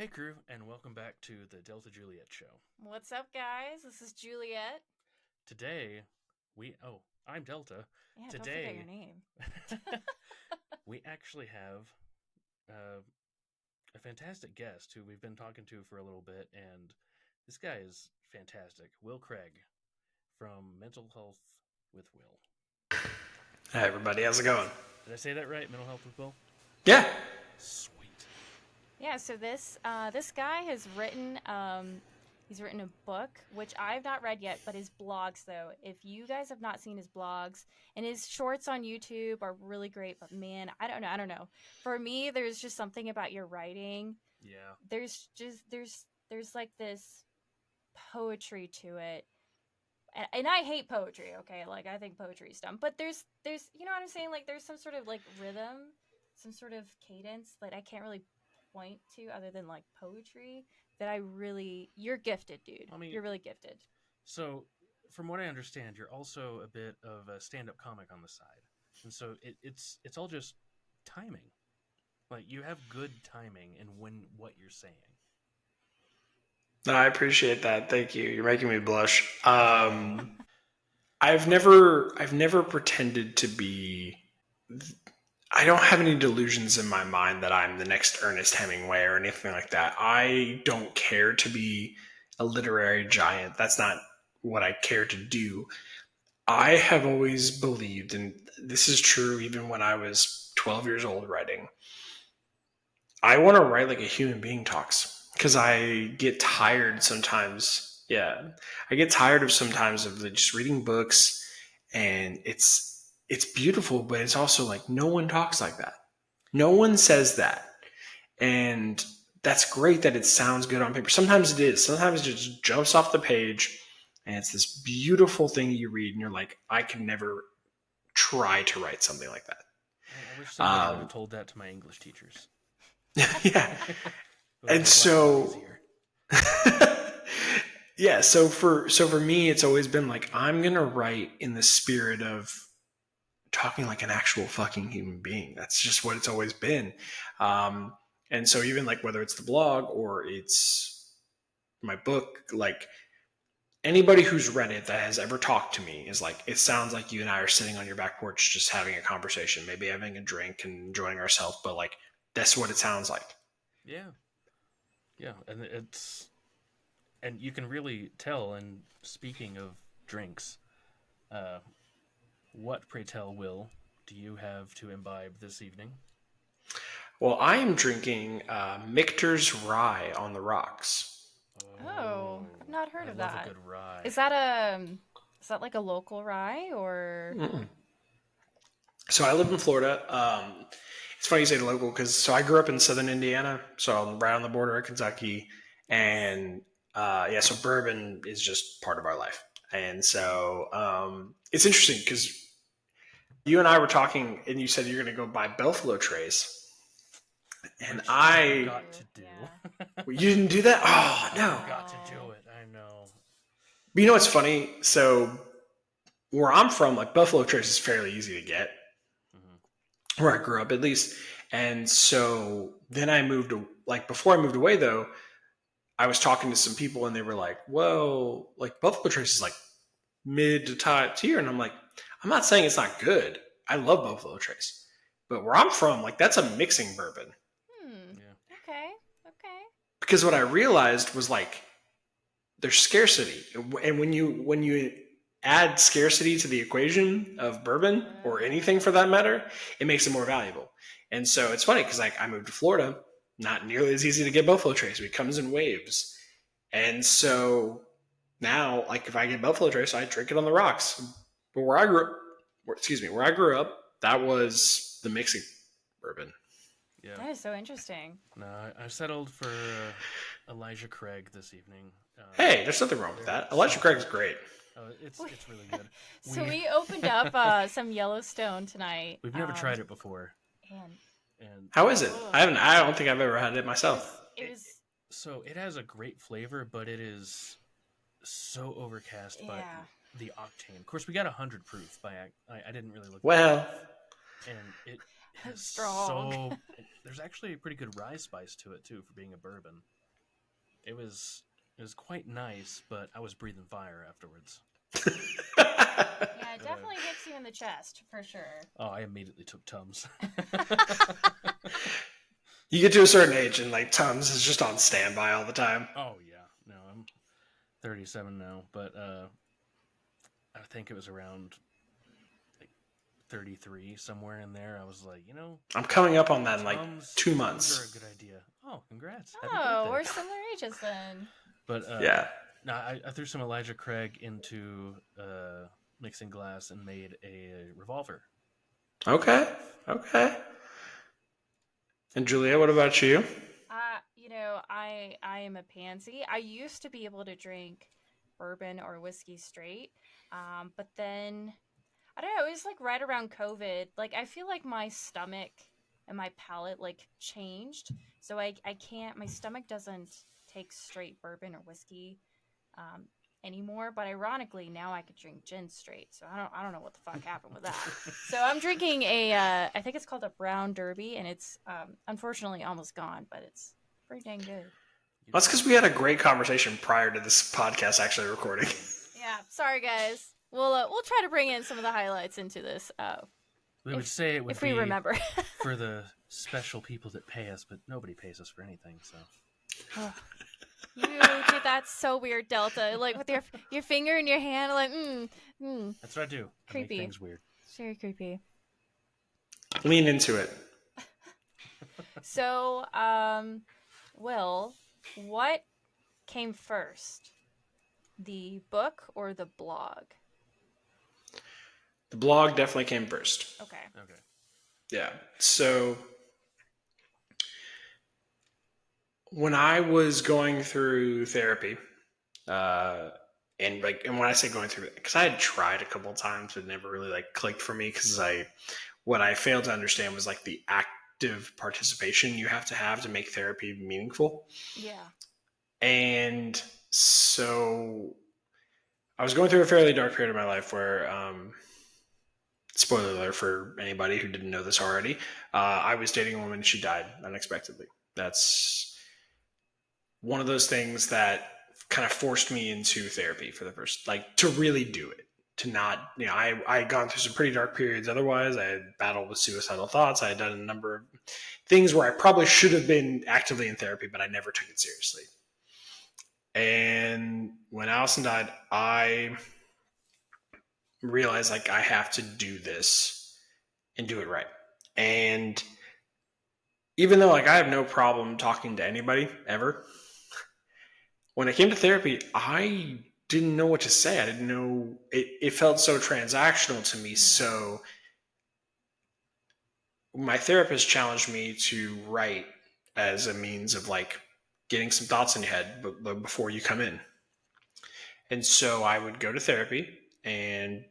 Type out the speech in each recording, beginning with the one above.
Hey crew, and welcome back to the Delta+Juliet Show. What's up, guys? This is Juliet. Today, I'm Delta. Yeah, don't forget your Today, name. we actually have uh, a fantastic guest who we've been talking to for a little bit, and this guy is fantastic. Will Craig from Mental Health with Will. Hey everybody, how's it going? Did I say that right? Mental Health with Will? Yeah. Sweet. Yeah, so this guy has written he's written a book which I've not read yet, but his blogs though. If you guys have not seen his blogs, and his shorts on YouTube are really great, but man, I don't know. For me, there's just something about your writing. Yeah. There's like this poetry to it. And I hate poetry, okay? Like I think poetry is dumb. But there's you know what I'm saying? Like there's some sort of like rhythm, some sort of cadence that I can't really point to other than like poetry that I really you're gifted, dude. I mean, You're really gifted. so from what I understand, you're also a bit of a stand-up comic on the side, and so it's all just timing. Like you have good timing in what you're saying. No, I appreciate that. Thank you. You're making me blush. I've never pretended to be. I don't have any delusions in my mind that I'm the next Ernest Hemingway or anything like that. I don't care to be a literary giant. That's not what I care to do. I have always believed, and this is true even when I was 12 years old writing, I want to write like a human being talks because I get tired sometimes. Yeah, I get tired of sometimes of just reading books, and it's beautiful, but it's also like no one talks like that. No one says that, and that's great that it sounds good on paper. Sometimes it is. Sometimes it just jumps off the page, and it's this beautiful thing you read, and you're like, I could never try to write something like that. I wish somebody would have told that to my English teachers. Yeah, It would and have made life a lot so easier. yeah, so for me it's always been like I'm going to write in the spirit of talking like an actual fucking human being. That's just what it's always been. um and so even like whether it's the blog or it's my book, like anybody who's read it that has ever talked to me is like, it sounds like you and I are sitting on your back porch just having a conversation, maybe having a drink and enjoying ourselves, but like that's what it sounds like. Yeah, yeah, and you can really tell. And speaking of drinks, uh, what, pray tell, Will, do you have to imbibe this evening? Well, I am drinking Michter's Rye on the rocks. Oh, I've Oh, not heard I of love a that. good rye. Is that a is that like a local rye or Mm-mm. So I live in Florida. It's funny you say the local because so I grew up in southern Indiana, so I'm right on the border of Kentucky, nice? and yeah, so bourbon is just part of our life, and so it's interesting because you and I were talking, and you said you're going to go buy Buffalo Trace, and Which I I forgot to do. Yeah. well, you didn't do that. Oh I no! forgot to do Oh. it. I know. But you know what's funny? So where I'm from, like Buffalo Trace is fairly easy to get, Hmm. where I grew up at least. And so then I moved, like before I moved away though, I was talking to some people and they were like, well, like Buffalo Trace is like mid to top tier. And I'm like, I'm not saying it's not good. I love Buffalo Trace. But where I'm from, like that's a mixing bourbon. Hmm. Yeah. Okay. Okay. Because what I realized was like there's scarcity. And when you add scarcity to the equation of bourbon or anything for that matter, it makes it more valuable. And so it's funny because like I moved to Florida, not nearly as easy to get Buffalo Trace. It comes in waves, and so now like if I get Buffalo Trace, I drink it on the rocks. But where I grew up, that was the mixing bourbon. Yeah. That is so interesting. No, I've settled for Elijah Craig this evening. Hey, there's nothing wrong with They're that. Elijah Craig is simple. great. It's really good. So We we opened up some Yellowstone tonight. we've never tried it before, And and How is it? oh, I haven't. I don't think I've ever had it it myself. was it it, was so it has a great flavor, but it is so overcast by yeah. the octane. Of course, we got 100 proof by I didn't really look that Well, up, and it. It's Strong. So there's actually a pretty good rye spice to it too for being a bourbon. It was quite nice, but I was breathing fire afterwards. Yeah, it definitely hits you in the chest for sure. Oh, I immediately took Tums. You get to a certain age and like Tums is just on standby all the time. Oh yeah, no, I'm 37 now, but I think it was around like 33, somewhere in there. I was like, I'm coming up on that in like Tums, 2 Tums months. are a good idea. Oh, congrats! Happy Oh, birthday. we're similar ages then. But Yeah. no, I threw some Elijah Craig into mixing glass and made a revolver. Okay. And Julia, what about you? I am a pansy. I used to be able to drink bourbon or whiskey straight, but then I don't know. It was like right around COVID. Like I feel like my stomach and my palate like changed, so I can't. My stomach doesn't take straight bourbon or whiskey anymore. But ironically, now I could drink gin straight. So I don't know what the fuck happened with that. So I'm drinking I think it's called a brown derby, and it's unfortunately almost gone, but it's pretty dang good. That's because we had a great conversation prior to this podcast actually recording. Yeah, sorry guys. We'll try to bring in some of the highlights into this. We would say it would if be we remember for the special people that pay us, but nobody pays us for anything. So you did that so weird, Delta. Like with your finger in your hand, like that's what I do. Creepy. I make things weird. Very creepy. Lean into it. So, Will, what came first? The book or the blog? The blog definitely came first. Okay. Yeah. So when I was going through therapy, and when I say going through it, because I had tried a couple of times, but it never really like clicked for me. Because what I failed to understand was like the active participation you have to make therapy meaningful. Yeah. And so I was going through a fairly dark period of my life where, spoiler alert for anybody who didn't know this already, I was dating a woman and she died unexpectedly. That's one of those things that kind of forced me into therapy for the first, like, to really do it. To not, I had gone through some pretty dark periods otherwise. I had battled with suicidal thoughts. I had done a number of things where I probably should have been actively in therapy, but I never took it seriously. And when Allison died, I realized like I have to do this and do it right. And even though like I have no problem talking to anybody ever, when it came to therapy, I didn't know what to say. I didn't know, it felt so transactional to me. So my therapist challenged me to write as a means of like getting some thoughts in your head before you come in. And so I would go to therapy and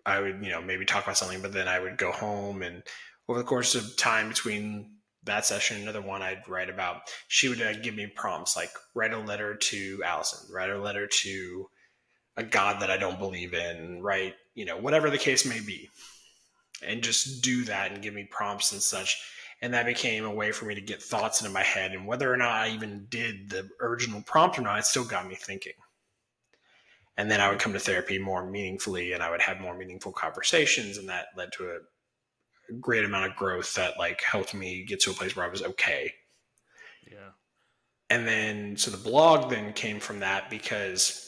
I would, maybe talk about something, but then I would go home, and over the course of time between that session and another one I'd write about, she would give me prompts like write a letter to Allison, write a letter to a God that I don't believe in, write, whatever the case may be, and just do that and give me prompts and such. And that became a way for me to get thoughts into my head, and whether or not I even did the original prompt or not, it still got me thinking. And then I would come to therapy more meaningfully, and I would have more meaningful conversations, and that led to a great amount of growth that like helped me get to a place where I was okay. Yeah. And then, so the blog then came from that because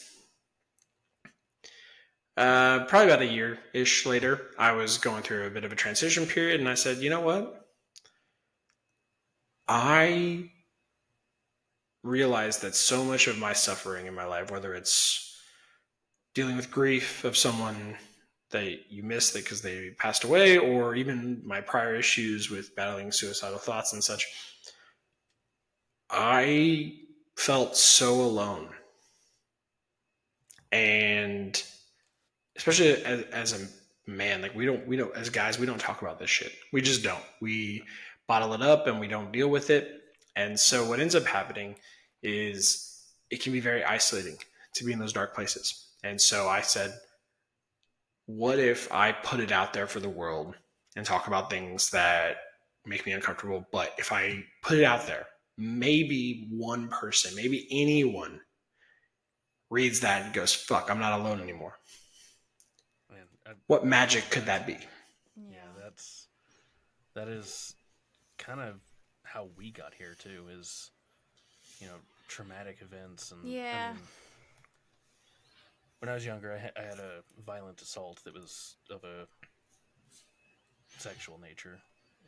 probably about a year-ish later, I was going through a bit of a transition period, and I said, you know what? I realized that so much of my suffering in my life, whether it's dealing with grief of someone that you miss because they passed away, or even my prior issues with battling suicidal thoughts and such, I felt so alone. And especially as a man, like we don't, as guys, we don't talk about this shit. We just don't. We bottle it up and we don't deal with it. And so what ends up happening is it can be very isolating to be in those dark places. And so I said, what if I put it out there for the world and talk about things that make me uncomfortable. But if I put it out there, maybe one person, maybe anyone reads that and goes, fuck, I'm not alone anymore. Man, what magic could that be? Yeah, that is kind of how we got here too, is, traumatic events. And Yeah. I mean, when I was younger, I had a violent assault that was of a sexual nature,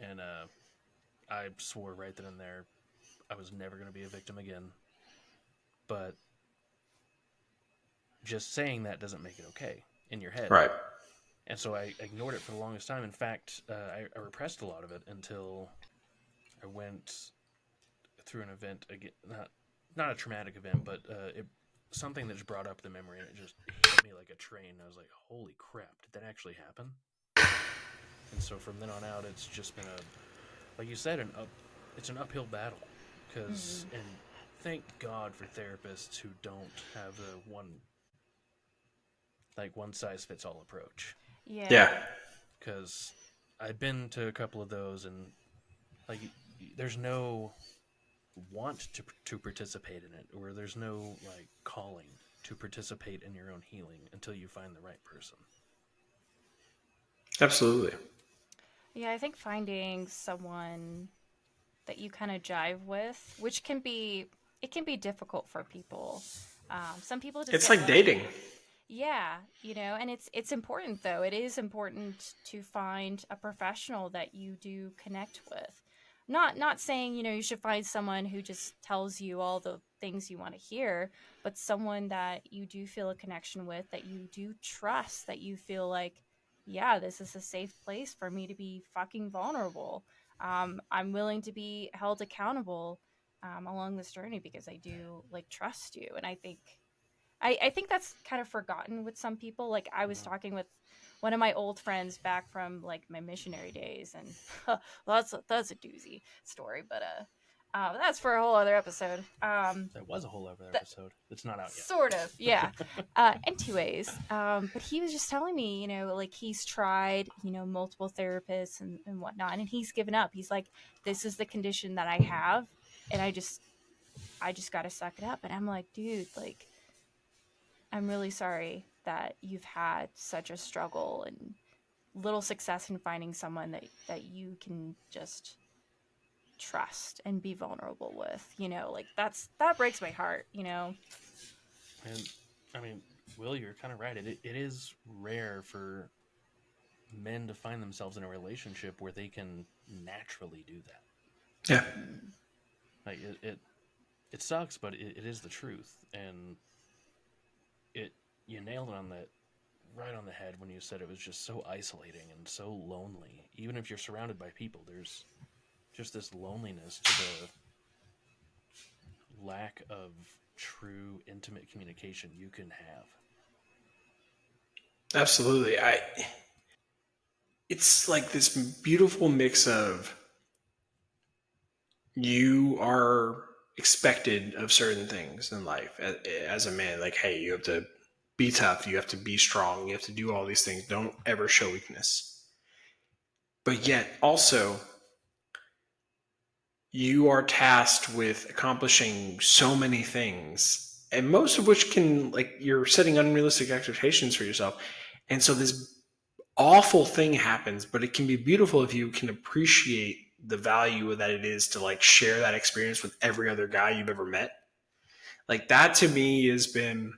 and I swore right then and there I was never going to be a victim again. But just saying that doesn't make it okay in your head. Right. And so I ignored it for the longest time. In fact, I repressed a lot of it until I went through an event again, not a traumatic event, but something that just brought up the memory, and it just hit me like a train. I was like, "Holy crap! Did that actually happen?" And so from then on out, it's just been like you said, it's an uphill battle, because and thank God for therapists who don't have the one size fits all approach. Yeah. Because I've been to a couple of those, and like there's no want to participate in it, or there's no like calling to participate in your own healing until you find the right person. Absolutely. Yeah, I think finding someone that you kind of jive with, which can be difficult for people. Some people just It's get like dating. Yeah, and it's important though. It is important to find a professional that you do connect with. Not saying, you should find someone who just tells you all the things you want to hear, but someone that you do feel a connection with, that you do trust, that you feel like, yeah, this is a safe place for me to be fucking vulnerable. I'm willing to be held accountable along this journey because I do like trust you. And I think that's kind of forgotten with some people. Like I was talking with one of my old friends back from like my missionary days, and well, that's a doozy story, but that's for a whole other episode. That was a whole other episode. It's not out yet. Sort of, yeah. Anyways, but he was just telling me, like he's tried, multiple therapists and whatnot, and he's given up. He's like, this is the condition that I have, and I just got to suck it up. And I'm like, dude, like, I'm really sorry that you've had such a struggle and little success in finding someone that you can just trust and be vulnerable with. Like that breaks my heart. And I mean, Will, you're kind of right. It is rare for men to find themselves in a relationship where they can naturally do that. Yeah. Like it sucks, but it is the truth. And you nailed it right on the head when you said it was just so isolating and so lonely. Even if you're surrounded by people, there's just this loneliness to the lack of true intimate communication you can have. Absolutely. It's like this beautiful mix of you are expected of certain things in life as a man. Like, hey, you have to be tough, you have to be strong, you have to do all these things. Don't ever show weakness. But yet also you are tasked with accomplishing so many things, and most of which can, like, you're setting unrealistic expectations for yourself. And so this awful thing happens, but it can be beautiful if you can appreciate the value that it is to like share that experience with every other guy you've ever met. Like that to me has been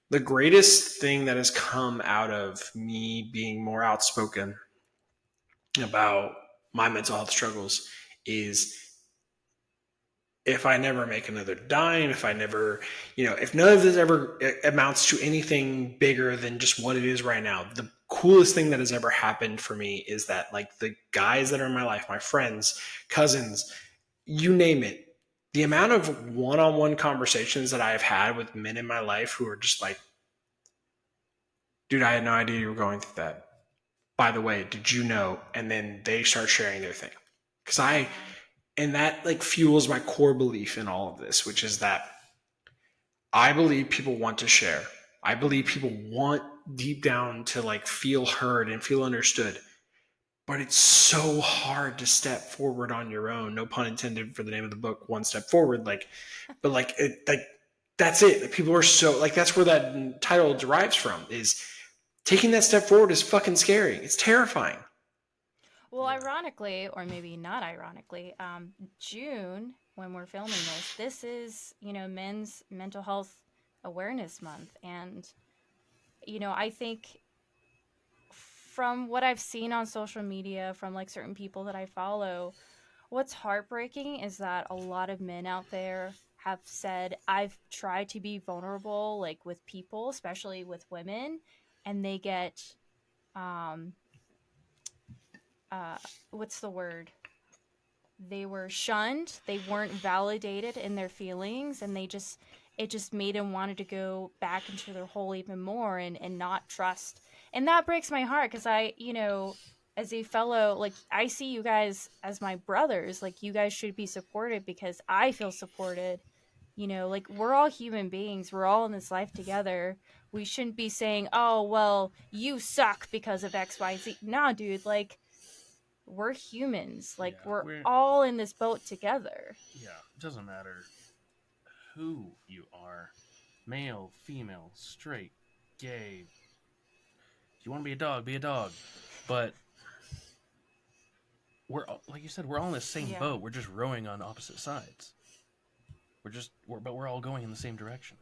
the greatest thing that has come out of me being more outspoken about my mental health struggles. Is if I never make another dime, if I never, if none of this ever amounts to anything bigger than just what it is right now, the coolest thing that has ever happened for me is that, like, the guys that are in my life, my friends, cousins, you name it, the amount of one-on-one conversations that I've had with men in my life who are just like, dude, I had no idea you were going through that. By the way, did you know? And then they start sharing their thing. And that like fuels my core belief in all of this, which is that I believe people want to share. I believe people want deep down to like feel heard and feel understood. but it's so hard to step forward on your own. No pun intended for the name of the book, One Step Forward. That's it. People are so like, that's where that title derives from, is taking that step forward is fucking scary. It's terrifying. Well, ironically, or maybe not ironically, June, when we're filming this is, Men's Mental Health Awareness Month. And, I think from what I've seen on social media, from like certain people that I follow, what's heartbreaking is that a lot of men out there have said, I've tried to be vulnerable, like with people, especially with women, and they get, um, uh, what's the word? They were shunned, they weren't validated in their feelings, and it just made them wanted to go back into their hole even more, and not trust. And that breaks my heart, because as a fellow, like, I see you guys as my brothers. Like, you guys should be supported because I feel supported. Like, we're all human beings, we're all in this life together. We shouldn't be saying, oh well, you suck because of XYZ. Nah, dude, like, we're humans. Like, Yeah, we're all in this boat together. Yeah, it doesn't matter who you are, male, female, straight, gay. If you want to be a dog, be a dog. But we're like you said, we're all in the same boat. We're just rowing on opposite sides. But we're all going in the same direction.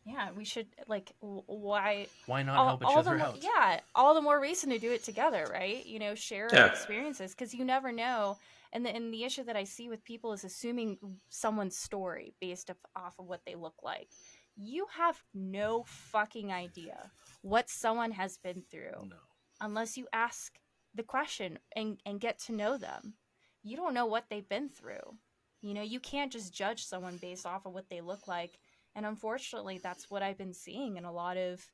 Yeah, we should, like, why not help each other out? Yeah, all the more reason to do it together, right? Share our experiences, because you never know. And the issue that I see with people is assuming someone's story based off of what they look like. You have no fucking idea what someone has been through unless you ask the question and get to know them. You don't know what they've been through. You can't just judge someone based off of what they look like. And unfortunately, that's what I've been seeing in a lot of,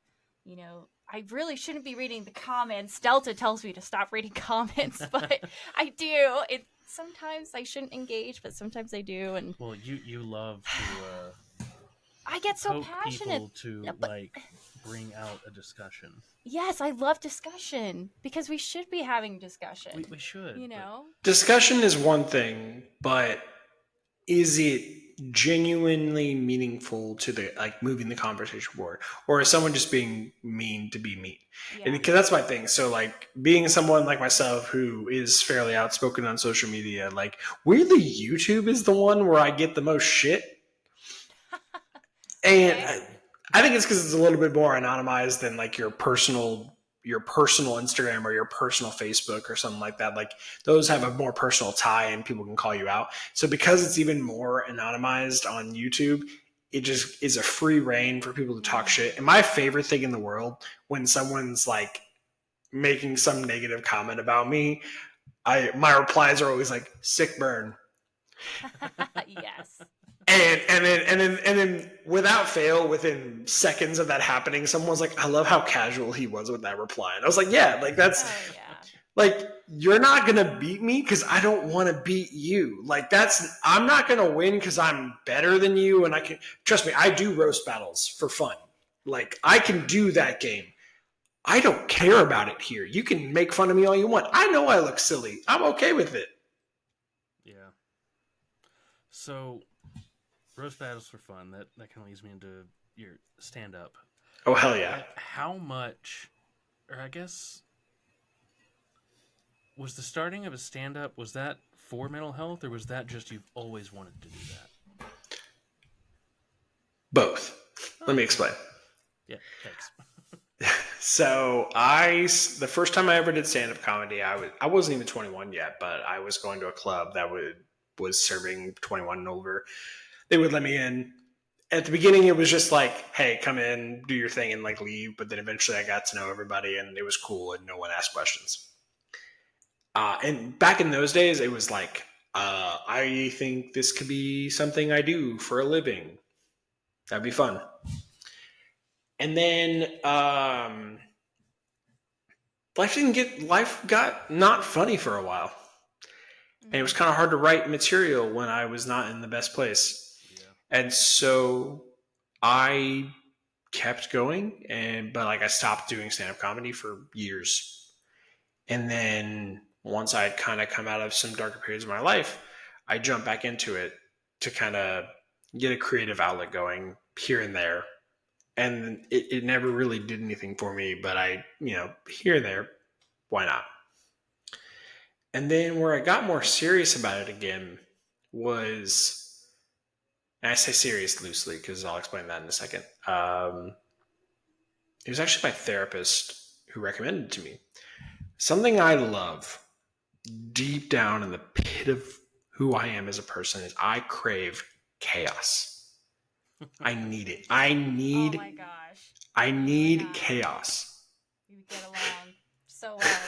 I really shouldn't be reading the comments. Delta tells me to stop reading comments, but I do. Sometimes I shouldn't engage, but sometimes I do. And well, you love to. I get so passionate to like bring out a discussion. Yes, I love discussion because we should be having discussion. We should. Discussion is one thing, but is it genuinely meaningful to the, like, moving the conversation forward, or is someone just being mean to be mean? And because that's my thing. So, like, being someone like myself who is fairly outspoken on social media, like, weirdly YouTube is the one where I get the most shit. And I think it's because it's a little bit more anonymized than like your personal Instagram or your personal Facebook or something like that. Like, those have a more personal tie and people can call you out. So because it's even more anonymized on YouTube, it just is a free reign for people to talk shit. And my favorite thing in the world, when someone's like making some negative comment about me, my replies are always like, sick burn. Yes. And then without fail, within seconds of that happening, someone was like, I love how casual he was with that reply. And I was like, yeah, like, that's like, you're not going to beat me because I don't want to beat you. Like, I'm not going to win because I'm better than you. And trust me, I do roast battles for fun. Like, I can do that game. I don't care about it here. You can make fun of me all you want. I know I look silly. I'm okay with it. Yeah. So, roast battles for fun. That kind of leads me into your stand-up. Oh, hell yeah. How much, or I guess, was the starting of a stand-up, was that for mental health, or was that just you've always wanted to do that? Both. Let me explain. Yeah, thanks. So the first time I ever did stand-up comedy, I wasn't even 21 yet, but I was going to a club that was serving 21 and over. They would let me in. At the beginning, it was just like, hey, come in, do your thing, and like leave. But then eventually I got to know everybody and it was cool and no one asked questions. And back in those days, it was like, I think this could be something I do for a living. That'd be fun. And then life got not funny for a while. And it was kind of hard to write material when I was not in the best place. Yeah. And so I kept going, but like, I stopped doing stand-up comedy for years. And then once I had kind of come out of some darker periods of my life, I jumped back into it to kind of get a creative outlet going here and there. And it never really did anything for me, but here and there, why not? And then where I got more serious about it again was, and I say serious loosely because I'll explain that in a second. It was actually my therapist who recommended it to me. Something I love deep down in the pit of who I am as a person is I crave chaos. I need it. Oh my gosh. I need chaos. You get along so well.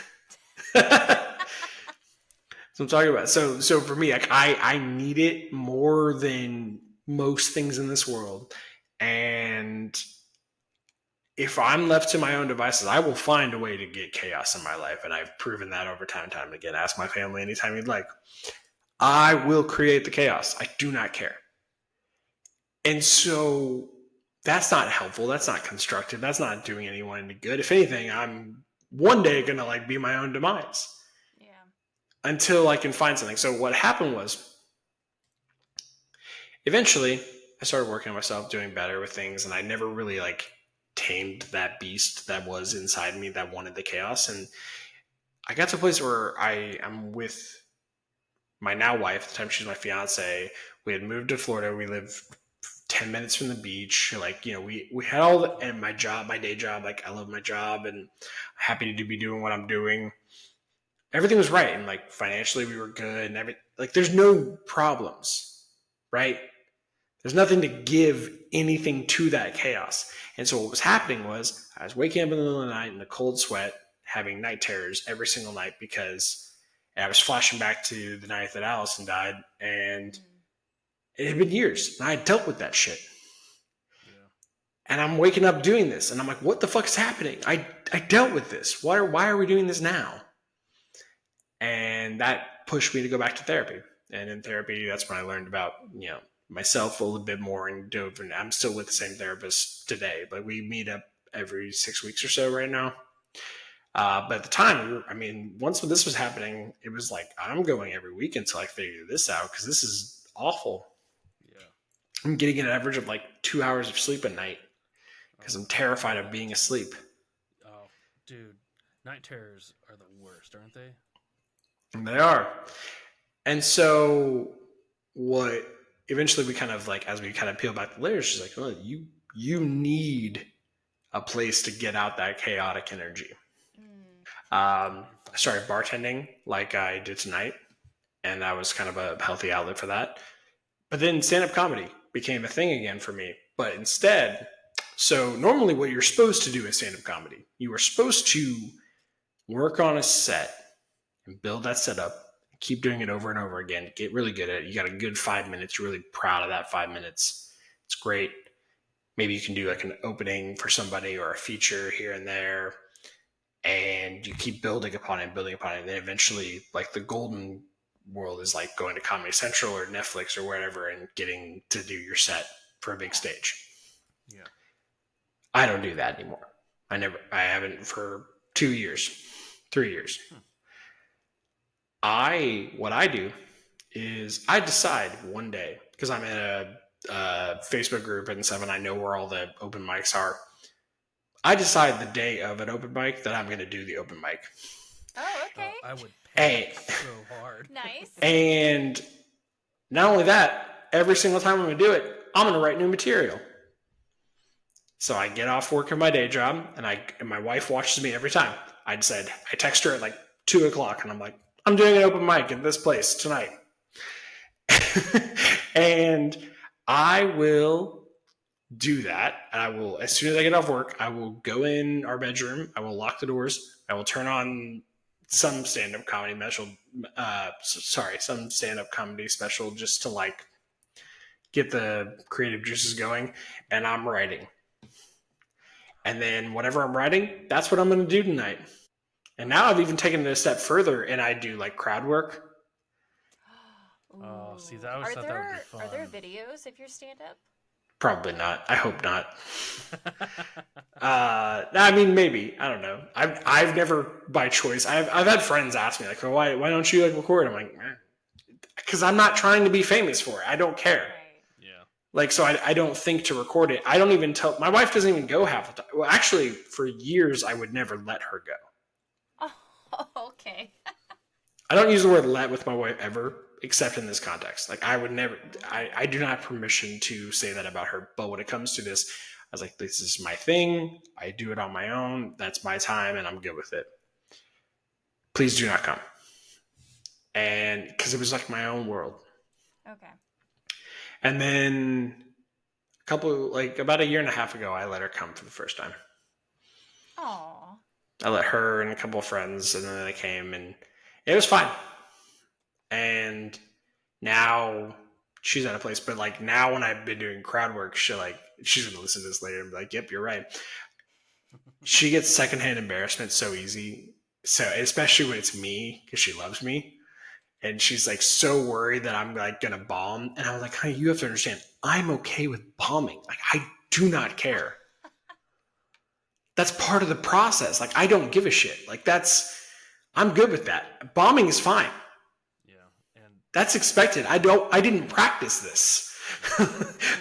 So I'm talking about. So for me, like I need it more than most things in this world. And if I'm left to my own devices, I will find a way to get chaos in my life. And I've proven that over time and time again. Ask my family anytime you'd like. I will create the chaos. I do not care. And so that's not helpful. That's not constructive. That's not doing anyone any good. If anything, I'm one day going to like be my own demise. Yeah. Until I can find something. So what happened was eventually I started working on myself, doing better with things. And I never really like tamed that beast that was inside me that wanted the chaos. And I got to a place where I'm with my now wife. At the time, she's my fiance. We had moved to Florida. We live 10 minutes from the beach. Like, we had all the, and my day job, like I love my job and happy to be doing what I'm doing. Everything was right. And like financially we were good and like there's no problems, right? There's nothing to give anything to that chaos. And so what was happening was I was waking up in the middle of the night in a cold sweat, having night terrors every single night because I was flashing back to the night that Allison died, and it had been years, and I had dealt with that shit. Yeah. And I'm waking up doing this, and I'm like, what the fuck is happening? I dealt with this. Why are we doing this now? And that pushed me to go back to therapy. And in therapy, that's when I learned about, myself a little bit more and dove. And I'm still with the same therapist today, but we meet up every 6 weeks or so right now. But at the time, once this was happening, it was like, I'm going every week until I figure this out because this is awful. Yeah. I'm getting an average of like 2 hours of sleep a night because I'm terrified of being asleep. Oh, dude. Night terrors are the worst, aren't they? And they are. And so what eventually we kind of like, as we kind of peel back the layers, she's like, oh, you need a place to get out that chaotic energy. I started bartending like I did tonight, and that was kind of a healthy outlet for that. But then stand-up comedy became a thing again for me. But instead, so normally what you're supposed to do in stand-up comedy, you are supposed to work on a set and build that set up, keep doing it over and over again, get really good at it. You got a good 5 minutes. You're really proud of that 5 minutes. It's great. Maybe you can do like an opening for somebody or a feature here and there. And you keep building upon it. And then eventually, like the golden world is like going to Comedy Central or Netflix or wherever and getting to do your set for a big stage. Yeah. I don't do that anymore. I haven't for 2 years, 3 years. What I do is I decide one day, because I'm in a Facebook group and stuff and I know where all the open mics are. I decide the day of an open mic that I'm going to do the open mic. Oh, okay. I would panic so hard. Nice. And not only that, every single time I'm going to do it, I'm going to write new material. So I get off work in my day job, and my wife watches me every time. I text her at like 2 o'clock, and I'm like, I'm doing an open mic at this place tonight. And I will do that. And I will, as soon as I get off work, I will go in our bedroom. I will lock the doors. I will turn on some stand-up comedy special just to like get the creative juices going. And I'm writing. And then whatever I'm writing, that's what I'm going to do tonight. And now I've even taken it a step further and I do like crowd work. Oh, see, that was thought that would be fun. Are there videos of your stand-up? Probably not. I hope not. I mean, maybe. I don't know. I've never by choice. I've had friends ask me like, "Oh, why don't you like record?" I'm like, because I'm not trying to be famous for it. I don't care. Right. Yeah. Like, so I don't think to record it. I don't even tell. My wife doesn't even go half the time. Well, actually, for years I would never let her go. Oh, okay. I don't use the word "let" with my wife ever, except in this context. Like, I would never. I do not have permission to say that about her. But when it comes to this, I was like, this is my thing. I do it on my own. That's my time, and I'm good with it. Please do not come. And because it was like my own world. Okay. And then about a year and a half ago, I let her come for the first time. Aw. I let her and a couple of friends, and then they came, and it was fine. And now she's at a place, but like now when I've been doing crowd work, she's gonna listen to this later and be like, "Yep, you're right." She gets secondhand embarrassment so easy, so especially when it's me because she loves me. And she's like so worried that I'm like gonna bomb. And I'm like, honey, you have to understand, I'm okay with bombing. Like, I do not care. That's part of the process. Like, I don't give a shit. Like, I'm good with that. Bombing is fine. Yeah. And That's expected. I didn't practice this.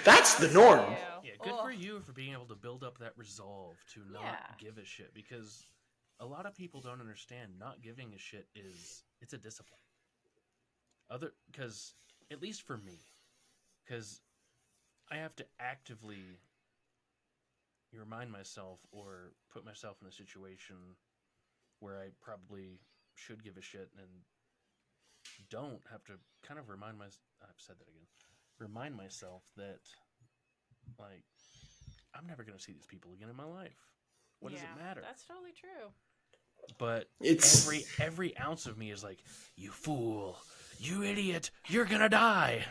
That's the norm. yeah, good for you for being able to build up that resolve to not give a shit, because a lot of people don't understand not giving a shit it's a discipline. Because at least for me, because I have to actively remind myself or put myself in a situation where I probably should give a shit and don't have to kind of remind myself that, like, I'm never going to see these people again in my life. What does it matter? That's totally true. But It's every ounce of me is like, you fool, you idiot, you're gonna die.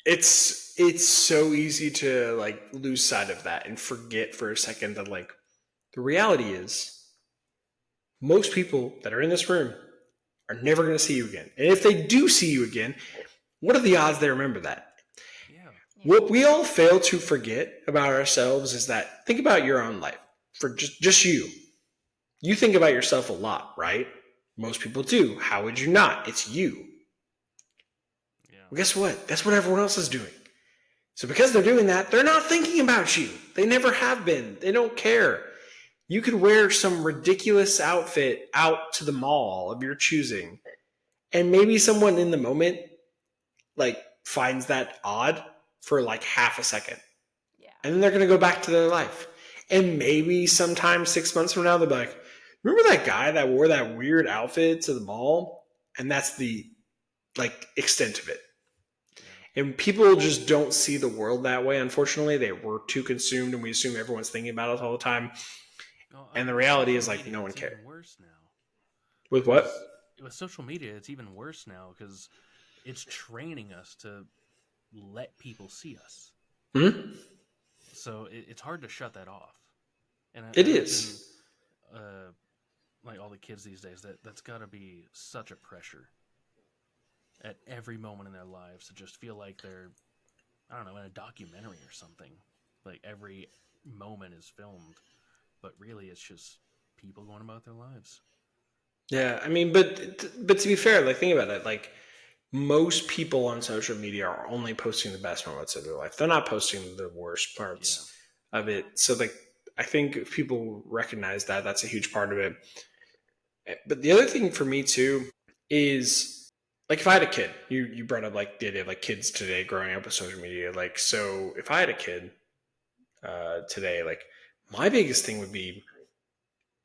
it's so easy to like lose sight of that and forget for a second that like the reality is most people that are in this room are never going to see you again. And if they do see you again, what are the odds they remember that? Yeah. What we all fail to forget about ourselves is that think about your own life for just you. You think about yourself a lot, right? Most people do. How would you not? It's you. Yeah. Well, guess what? That's what everyone else is doing. So because they're doing that, they're not thinking about you. They never have been. They don't care. You could wear some ridiculous outfit out to the mall of your choosing, and maybe someone in the moment like finds that odd for like half a second. Yeah. And then they're going to go back to their life. And maybe sometime 6 months from now, they'll be like, remember that guy that wore that weird outfit to the mall? And that's the like extent of it. And people just don't see the world that way. Unfortunately, we're too consumed, and we assume everyone's thinking about us all the time. And the reality is, like, no one cares. Even worse now. With what? With social media, it's even worse now because it's training us to let people see us. Mm-hmm. So it's hard to shut that off. And it is. Like all the kids these days, that's got to be such a pressure at every moment in their lives to just feel like they're, I don't know, in a documentary or something. Like every moment is filmed, but really it's just people going about their lives. Yeah, I mean, but to be fair, like think about it, like most people on social media are only posting the best moments of their life. They're not posting the worst parts of it. So like I think if people recognize that, that's a huge part of it. But the other thing for me too is like if I had a kid, you brought up like the idea of like kids today growing up with social media. Like so if I had a kid today, like my biggest thing would be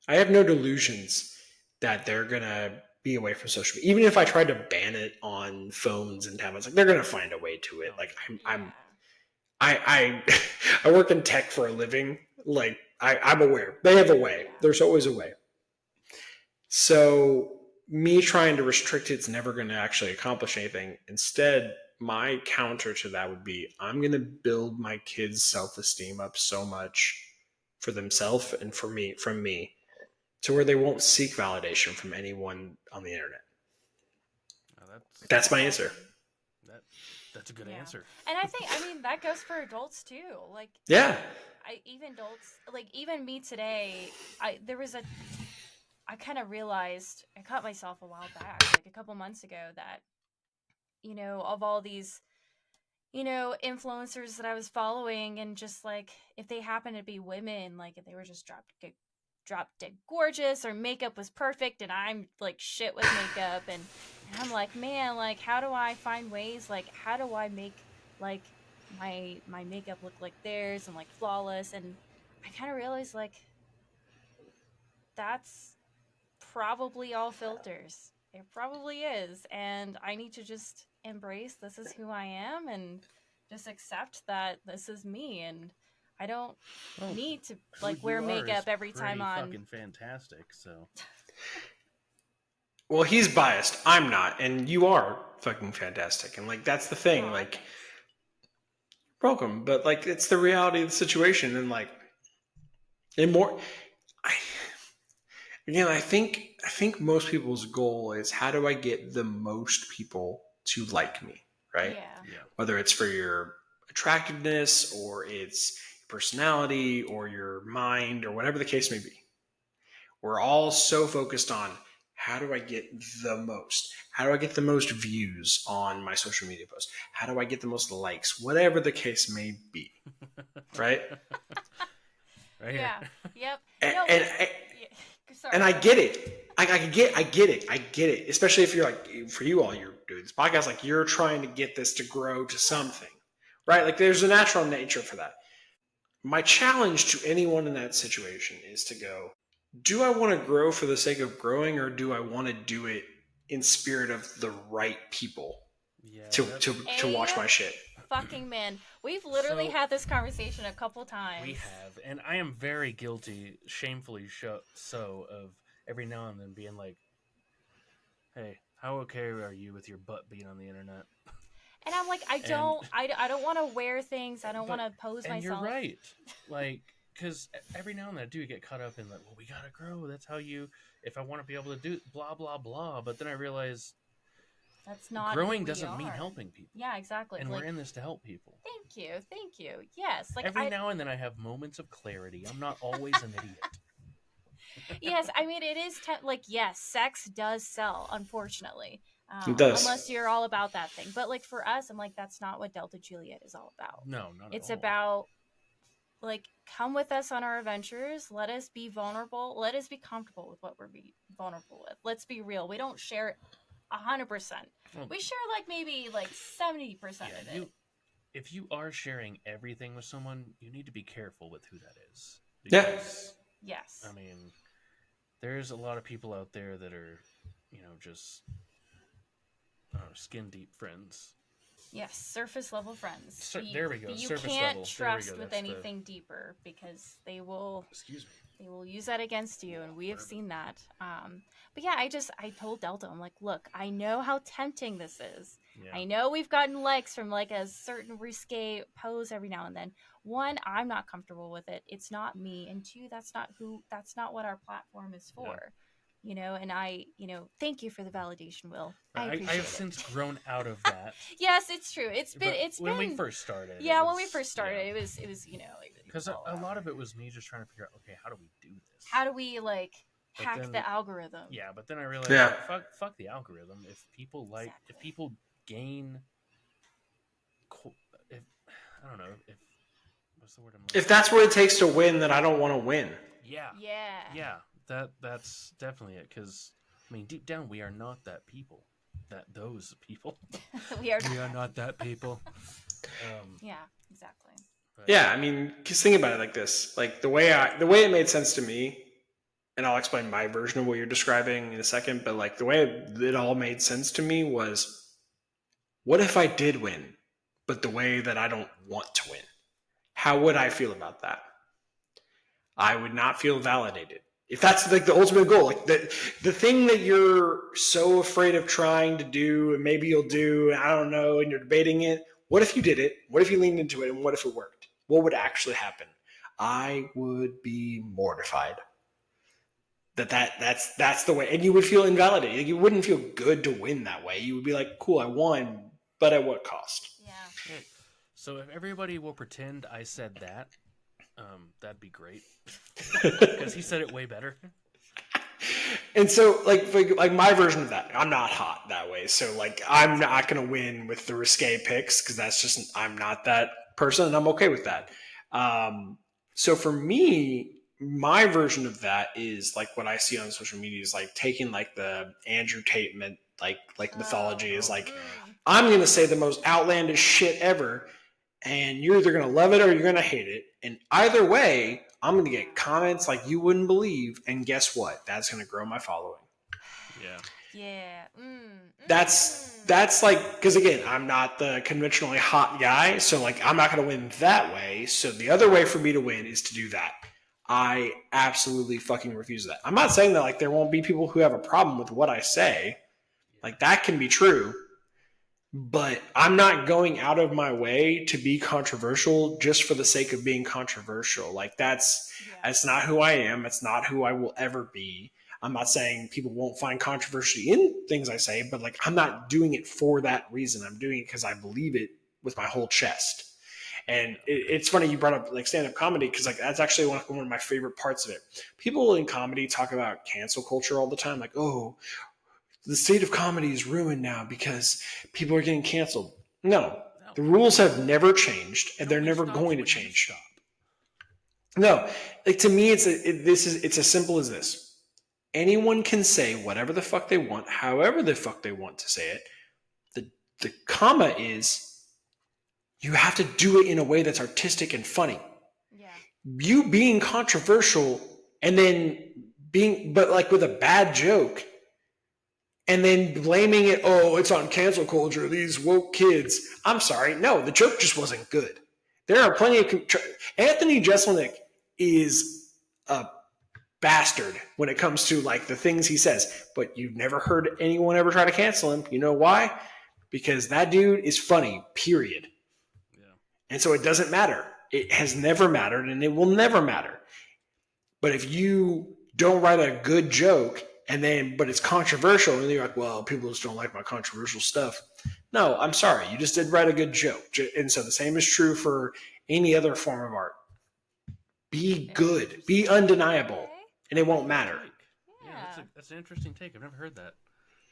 I have no delusions that they're gonna be away from social media. Even if I tried to ban it on phones and tablets, like they're gonna find a way to it. Like I work in tech for a living. Like I'm aware they have a way. There's always a way. So me trying to restrict it's never going to actually accomplish anything. Instead, my counter to that would be I'm going to build my kids' self-esteem up so much for themselves and from me to where they won't seek validation from anyone on the internet. That's my answer. That's a good answer. And I mean, that goes for adults too. Like, Yeah. Even adults, like even me today, I kind of realized, I caught myself a while back, like a couple months ago, that, of all these, influencers that I was following, and just like, if they happen to be women, like if they were just drop dead gorgeous, or makeup was perfect and I'm like shit with makeup, and I'm like, man, like how do I find ways, like how do I make like my makeup look like theirs and like flawless? And I kind of realized, like, that's probably all filters. It probably is, and I need to just embrace this is who I am, and just accept that this is me, and I don't need to like wear makeup every time on. Fucking fantastic. So, well, he's biased. I'm not, and you are fucking fantastic. And like that's the thing. Like, welcome, but like it's the reality of the situation, and like, and more. I think most people's goal is how do I get the most people to like me, right? Yeah. Whether it's for your attractiveness or it's personality or your mind or whatever the case may be. We're all so focused on how do I get the most? How do I get the most views on my social media post? How do I get the most likes? Whatever the case may be, right? Right here. Yeah. Yep. And I get it. I get it. Especially if you're like, for you all, you're doing this podcast, like you're trying to get this to grow to something, right? Like there's a natural nature for that. My challenge to anyone in that situation is to go, do I want to grow for the sake of growing, or do I want to do it in spirit of the right people to watch my shit? Fucking man. We've literally had this conversation a couple times. We have, and I am very guilty, shamefully so, of every now and then being like, hey, how okay are you with your butt being on the internet? And I'm like, I don't want to wear things. I don't want to pose myself. And you're right. Like, because every now and then I do get caught up in like, well, we gotta grow. That's how if I want to be able to do blah, blah, blah. But then I realize that's not growing doesn't mean helping people. Yeah, exactly. And we're in this to help people. Thank you. Yes. Like every now and then I have moments of clarity. I'm not always an idiot. Yes, I mean, it is yes, sex does sell, unfortunately. It does. Unless you're all about that thing. But like for us, I'm like, that's not what Delta+Juliet is all about. No, not It's at all. about, like, come with us on our adventures. Let us be vulnerable. Let us be comfortable with what we're vulnerable with. Let's be real. We don't share it 100%. We share like maybe like 70% of it. If you are sharing everything with someone, you need to be careful with who that is. Because, yes. I mean, there's a lot of people out there that are, just skin deep friends. Yes, surface level friends. There we go. You surface can't level. trust with anything deeper, because they will. Excuse me. They will use that against you, and we have seen that. But yeah, I told Delta, I'm like, look, I know how tempting this is. Yeah. I know we've gotten likes from like a certain risque pose every now and then. One, I'm not comfortable with it. It's not me. And two, that's not what our platform is for. Yeah. And I, thank you for the validation, Will. I appreciate it. I've since grown out of that. Yes, it's true. When we first started. Yeah, when we first started, it was, because a lot of it was me just trying to figure out, okay, how do we do this? How do we hack the algorithm? Yeah, but then I realized, fuck the algorithm. If people if people gain, I don't know, what's the word I'm looking for? If that's what it takes to win, then I don't want to win. Yeah. That's definitely it. Because I mean, deep down, we are not that people. Those people. we are not that people. Yeah, exactly. But, yeah, I mean, because think about it like this: like the way it made sense to me, and I'll explain my version of what you're describing in a second. But like the way it all made sense to me was, what if I did win, but the way that I don't want to win? How would I feel about that? I would not feel validated. If that's like the ultimate goal, like the thing that you're so afraid of trying to do, and maybe you'll do, I don't know, and you're debating it. What if you did it? What if you leaned into it? And what if it worked? What would actually happen? I would be mortified. That's the way, and you would feel invalidated. You wouldn't feel good to win that way. You would be like, cool, I won, but at what cost? Yeah, So if everybody will pretend I said that, that'd be great. Because he said it way better. And so, like my version of that, I'm not hot that way. So, like, I'm not going to win with the risque picks because that's just, I'm not that person and I'm okay with that. So, for me, my version of that is like what I see on social media is like taking like the Andrew Tate mythology is like, I'm going to say the most outlandish shit ever. And you're either going to love it or you're going to hate it. And either way, I'm going to get comments like you wouldn't believe. And guess what? That's going to grow my following. Yeah. Yeah. That's like, because again, I'm not the conventionally hot guy. So like, I'm not going to win that way. So the other way for me to win is to do that. I absolutely fucking refuse that. I'm not saying that like there won't be people who have a problem with what I say. Like that can be true. But I'm not going out of my way to be controversial just for the sake of being controversial. Like that's not who I am. It's not who I will ever be. I'm not saying people won't find controversy in things I say, but like I'm not doing it for that reason. I'm doing it because I believe it with my whole chest. And it's funny you brought up like stand-up comedy because like that's actually one of my favorite parts of it. People in comedy talk about cancel culture all the time, like, oh, the state of comedy is ruined now because people are getting canceled. No, the rules have never changed, and they're never going to change. No, like to me, it's as simple as this. Anyone can say whatever the fuck they want, however the fuck they want to say it. The comma is you have to do it in a way that's artistic and funny. Yeah. You being controversial and then but like with a bad joke. And then blaming it, oh, it's on cancel culture, these woke kids. I'm sorry. No, the joke just wasn't good. There are plenty of... Anthony Jeselnik is a bastard when it comes to like the things he says. But you've never heard anyone ever try to cancel him. You know why? Because that dude is funny, period. Yeah. And so it doesn't matter. It has never mattered and it will never matter. But if you don't write a good joke... but it's controversial, and you're like, well, people just don't like my controversial stuff. No, I'm sorry. You just did write a good joke. And so the same is true for any other form of art. Be good. Be undeniable. And it won't matter. Yeah, that's an interesting take. I've never heard that.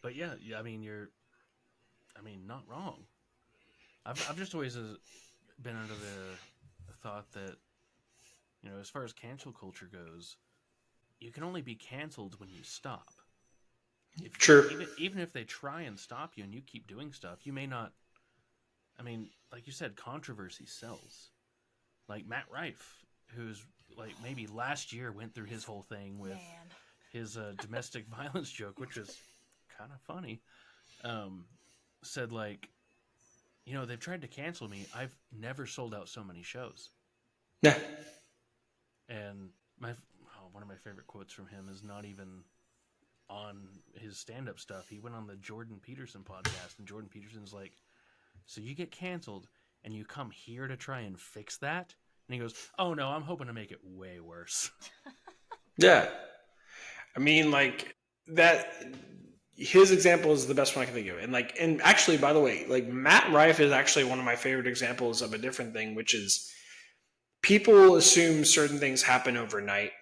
But yeah, I mean, not wrong. I've just always been under the thought that, as far as cancel culture goes, you can only be canceled when you stop. True. Even if they try and stop you and you keep doing stuff, you may not. I mean, like you said, controversy sells. Like Matt Rife, who's like maybe last year went through his whole thing with his domestic violence joke, which was kind of funny. Said like, they've tried to cancel me. I've never sold out so many shows. Yeah. And one of my favorite quotes from him is not even on his stand-up stuff. He went on the Jordan Peterson podcast, and Jordan Peterson's like, so you get canceled, and you come here to try and fix that? And he goes, oh, no, I'm hoping to make it way worse. Yeah. I mean, like, that... His example is the best one I can think of. And actually, by the way, like, Matt Rife is actually one of my favorite examples of a different thing, which is people assume certain things happen overnight.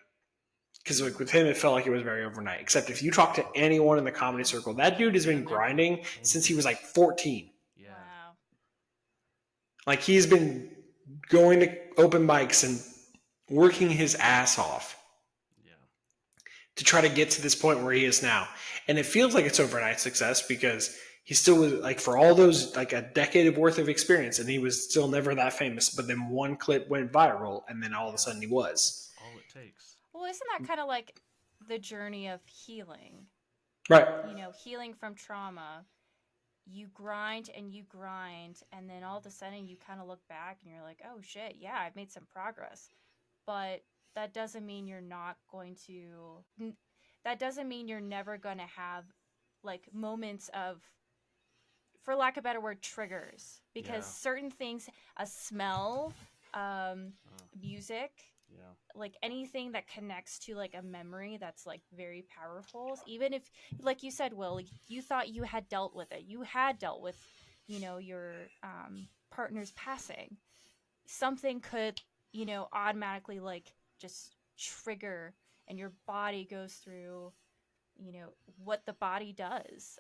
Because like with him, it felt like it was very overnight. Except if you talk to anyone in the comedy circle, that dude has been grinding since he was like 14. Yeah. Wow. Like he's been going to open mics and working his ass off. Yeah. To try to get to this point where he is now. And it feels like it's overnight success because he still was like for all those like a decade of worth of experience and he was still never that famous. But then one clip went viral and then all of a sudden he was. All it takes. Well, isn't that kind of like the journey of healing? Right. Healing from trauma. You grind, and then all of a sudden you kind of look back and you're like, oh shit, yeah, I've made some progress. But that doesn't mean you're not going to... That doesn't mean you're never going to have, like, moments of, for lack of a better word, triggers. Because certain things, a smell, music... Yeah. Like anything that connects to like a memory that's like very powerful. Even if, like you said, Will, like, you thought you had dealt with it. You had dealt with, your partner's passing, something could, automatically like just trigger, and your body goes through, what the body does.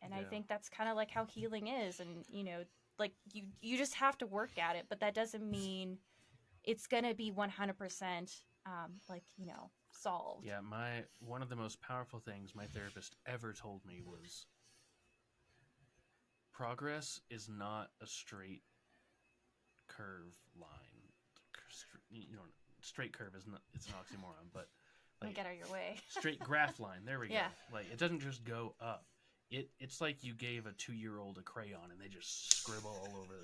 And I think that's kind of like how healing is. And, like you just have to work at it, but that doesn't mean it's going to be 100%, like, solved. Yeah, one of the most powerful things my therapist ever told me was progress is not a straight curve line. Straight curve is not, it's an oxymoron, but like, get out of your way. straight graph line. There we go. Yeah. Like, it doesn't just go up. It's like you gave a 2-year-old a crayon and they just scribble all over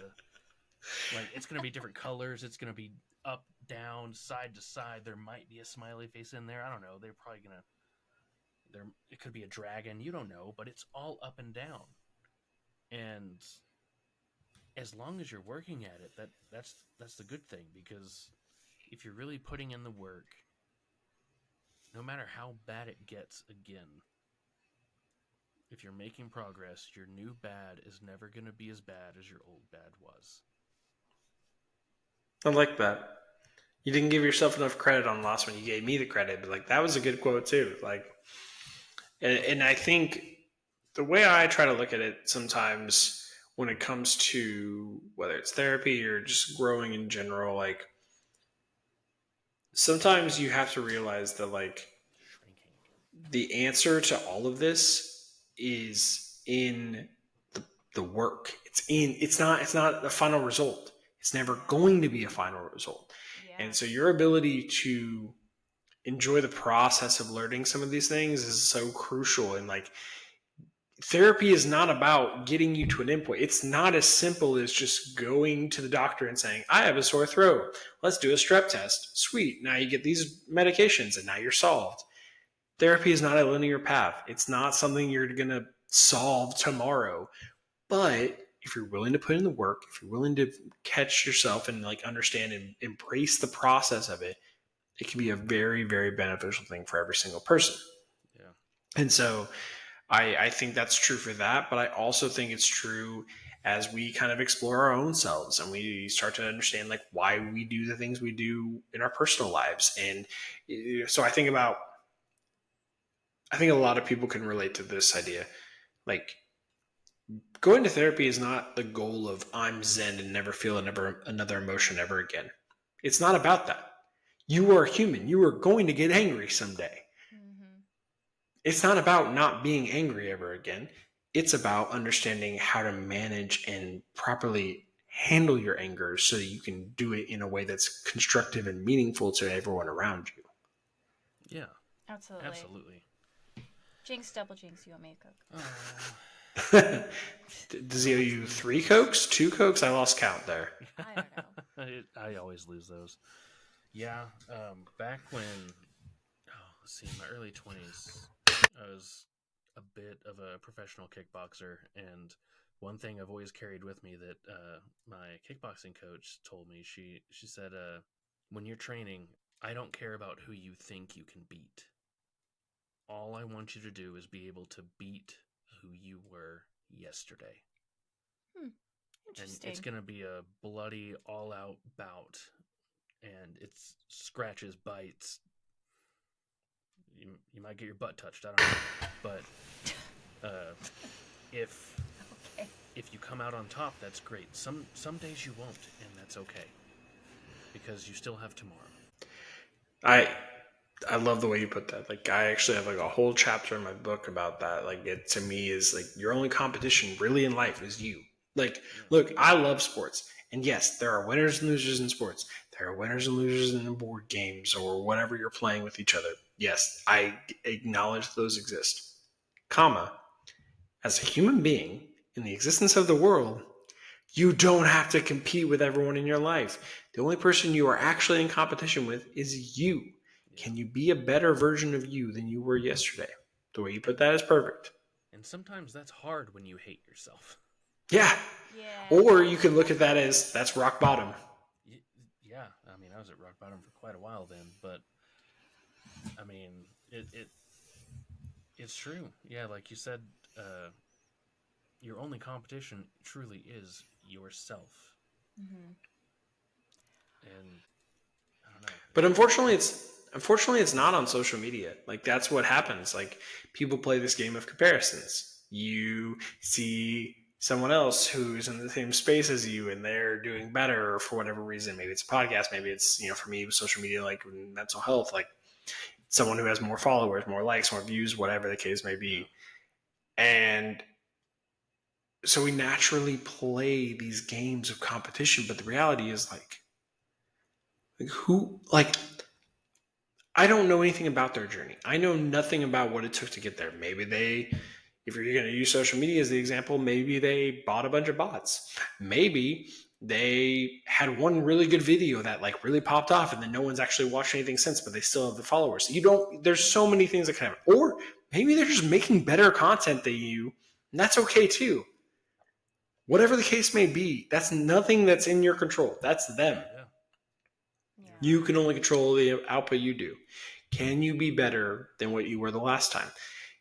like, it's going to be different colors. It's going to be up, down, side to side. There might be a smiley face in there. I don't know. They're probably going to, it could be a dragon. You don't know, but it's all up and down. And as long as you're working at it, that's the good thing, because if you're really putting in the work, no matter how bad it gets again, if you're making progress, your new bad is never going to be as bad as your old bad was. I like that. You didn't give yourself enough credit on the last one. You gave me the credit, but like, that was a good quote too. Like, and I think the way I try to look at it sometimes when it comes to whether it's therapy or just growing in general, like, sometimes you have to realize that, like, the answer to all of this is in the work. It's not the final result. It's never going to be a final result. Yeah. And so your ability to enjoy the process of learning some of these things is so crucial. And like, therapy is not about getting you to an endpoint. It's not as simple as just going to the doctor and saying, I have a sore throat. Let's do a strep test. Sweet. Now you get these medications and now you're solved. Therapy is not a linear path. It's not something you're going to solve tomorrow. But if you're willing to put in the work, if you're willing to catch yourself and like understand and embrace the process of it, it can be a very, very beneficial thing for every single person. Yeah. And so I think that's true for that, but I also think it's true as we kind of explore our own selves and we start to understand like why we do the things we do in our personal lives. And so I think a lot of people can relate to this idea. Like, going to therapy is not the goal of I'm Zen and never feel another emotion ever again. It's not about that. You are human. You are going to get angry someday. Mm-hmm. It's not about not being angry ever again. It's about understanding how to manage and properly handle your anger so that you can do it in a way that's constructive and meaningful to everyone around you. Yeah. Absolutely. Jinx, double jinx, you owe me a Coke. Does he owe you 3 Cokes? 2 Cokes? I lost count there. I don't know. I always lose those. Yeah, back when, let's see, in my early 20s, I was a bit of a professional kickboxer, and one thing I've always carried with me that my kickboxing coach told me, she said, when you're training, I don't care about who you think you can beat. All I want you to do is be able to beat who you were yesterday. Interesting. And it's going to be a bloody, all-out bout. And it's scratches, bites. You might get your butt touched, I don't know. But if you come out on top, that's great. Some days you won't, and that's okay. Because you still have tomorrow. I love the way you put that. Like, I actually have like a whole chapter in my book about that. Like, it to me is like your only competition really in life is you. Like, look, I love sports. And yes, there are winners and losers in sports. There are winners and losers in board games or whatever you're playing with each other. Yes, I acknowledge those exist. As a human being in the existence of the world, you don't have to compete with everyone in your life. The only person you are actually in competition with is you. Can you be a better version of you than you were yesterday? The way you put that is perfect. And sometimes that's hard when you hate yourself. Yeah. Or you could look at that as that's rock bottom. Yeah. I mean, I was at rock bottom for quite a while then, but I mean, it's true. Yeah, like you said, your only competition truly is yourself. Mm-hmm. And I don't know. But unfortunately it's not on social media. Like that's what happens. Like people play this game of comparisons. You see someone else who's in the same space as you and they're doing better for whatever reason. Maybe it's a podcast, maybe it's, for me, social media, like mental health, like someone who has more followers, more likes, more views, whatever the case may be. And so we naturally play these games of competition, but the reality is like who, like, I don't know anything about their journey. I know nothing about what it took to get there. Maybe they, if you're going to use social media as the example, maybe they bought a bunch of bots. Maybe they had one really good video that like really popped off and then no one's actually watched anything since, but they still have the followers. There's so many things that can happen. Or maybe they're just making better content than you, and that's okay too. Whatever the case may be, that's nothing that's in your control. That's them. Yeah. Yeah. You can only control the output you do. Can you be better than what you were the last time?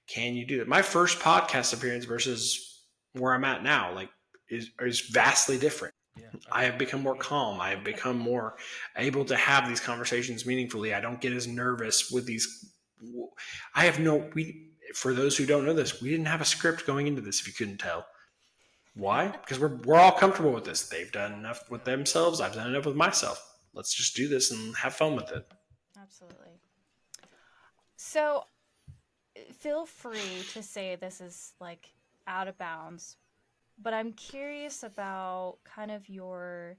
Can you do it? My first podcast appearance versus where I'm at now, like, is vastly different. Yeah. I have become more calm. I have become more able to have these conversations meaningfully. I don't get as nervous with these. For those who don't know this, we didn't have a script going into this, if you couldn't tell. Why? Because we're all comfortable with this. They've done enough with themselves. I've done enough with myself. Let's just do this and have fun with it. Absolutely. So feel free to say this is like out of bounds, but I'm curious about kind of you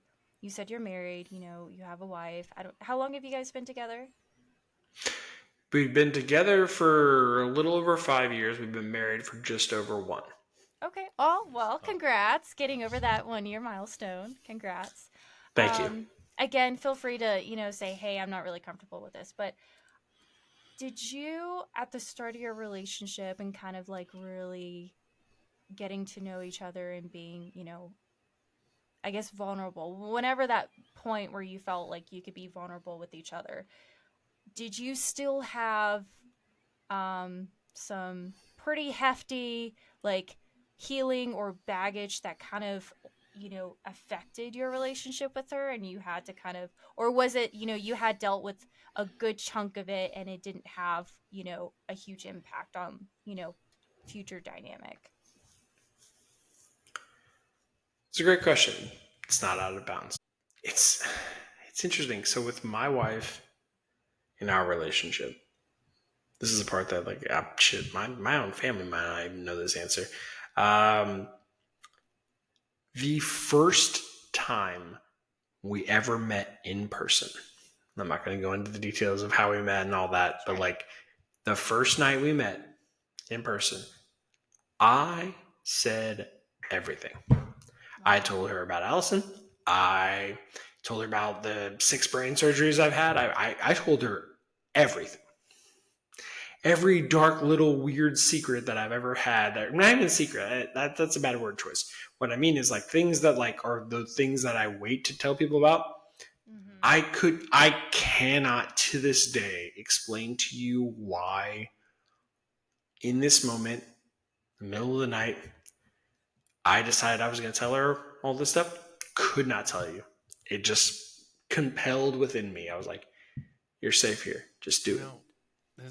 said you're married, you have a wife. How long have you guys been together? We've been together for a little over 5 years. We've been married for just over 1. Okay. Oh, well, congrats. Getting over that 1-year milestone. Congrats. Thank you. Again, feel free to, say, hey, I'm not really comfortable with this. But did you, at the start of your relationship and kind of like really getting to know each other and being, I guess vulnerable, whenever that point where you felt like you could be vulnerable with each other, did you still have some pretty hefty, like, healing or baggage that kind of affected your relationship with her and you had to kind of, or was it you had dealt with a good chunk of it and it didn't have a huge impact on future dynamic? It's a great question. It's not out of bounds. It's interesting. So with my wife in our relationship, this is the part that like my own family might not even know this answer. The first time we ever met in person, I'm not going to go into the details of how we met and all that, but like the first night we met in person, I said everything. I told her about Allison. I told her about the 6 brain surgeries I've had. I told her everything. Every dark little weird secret that I've ever had. Not even secret. That's a bad word choice. What I mean is like things that like are the things that I wait to tell people about. Mm-hmm. I cannot to this day explain to you why in this moment, the middle of the night, I decided I was going to tell her all this stuff. Could not tell you. It just compelled within me. I was like, you're safe here. Just do it.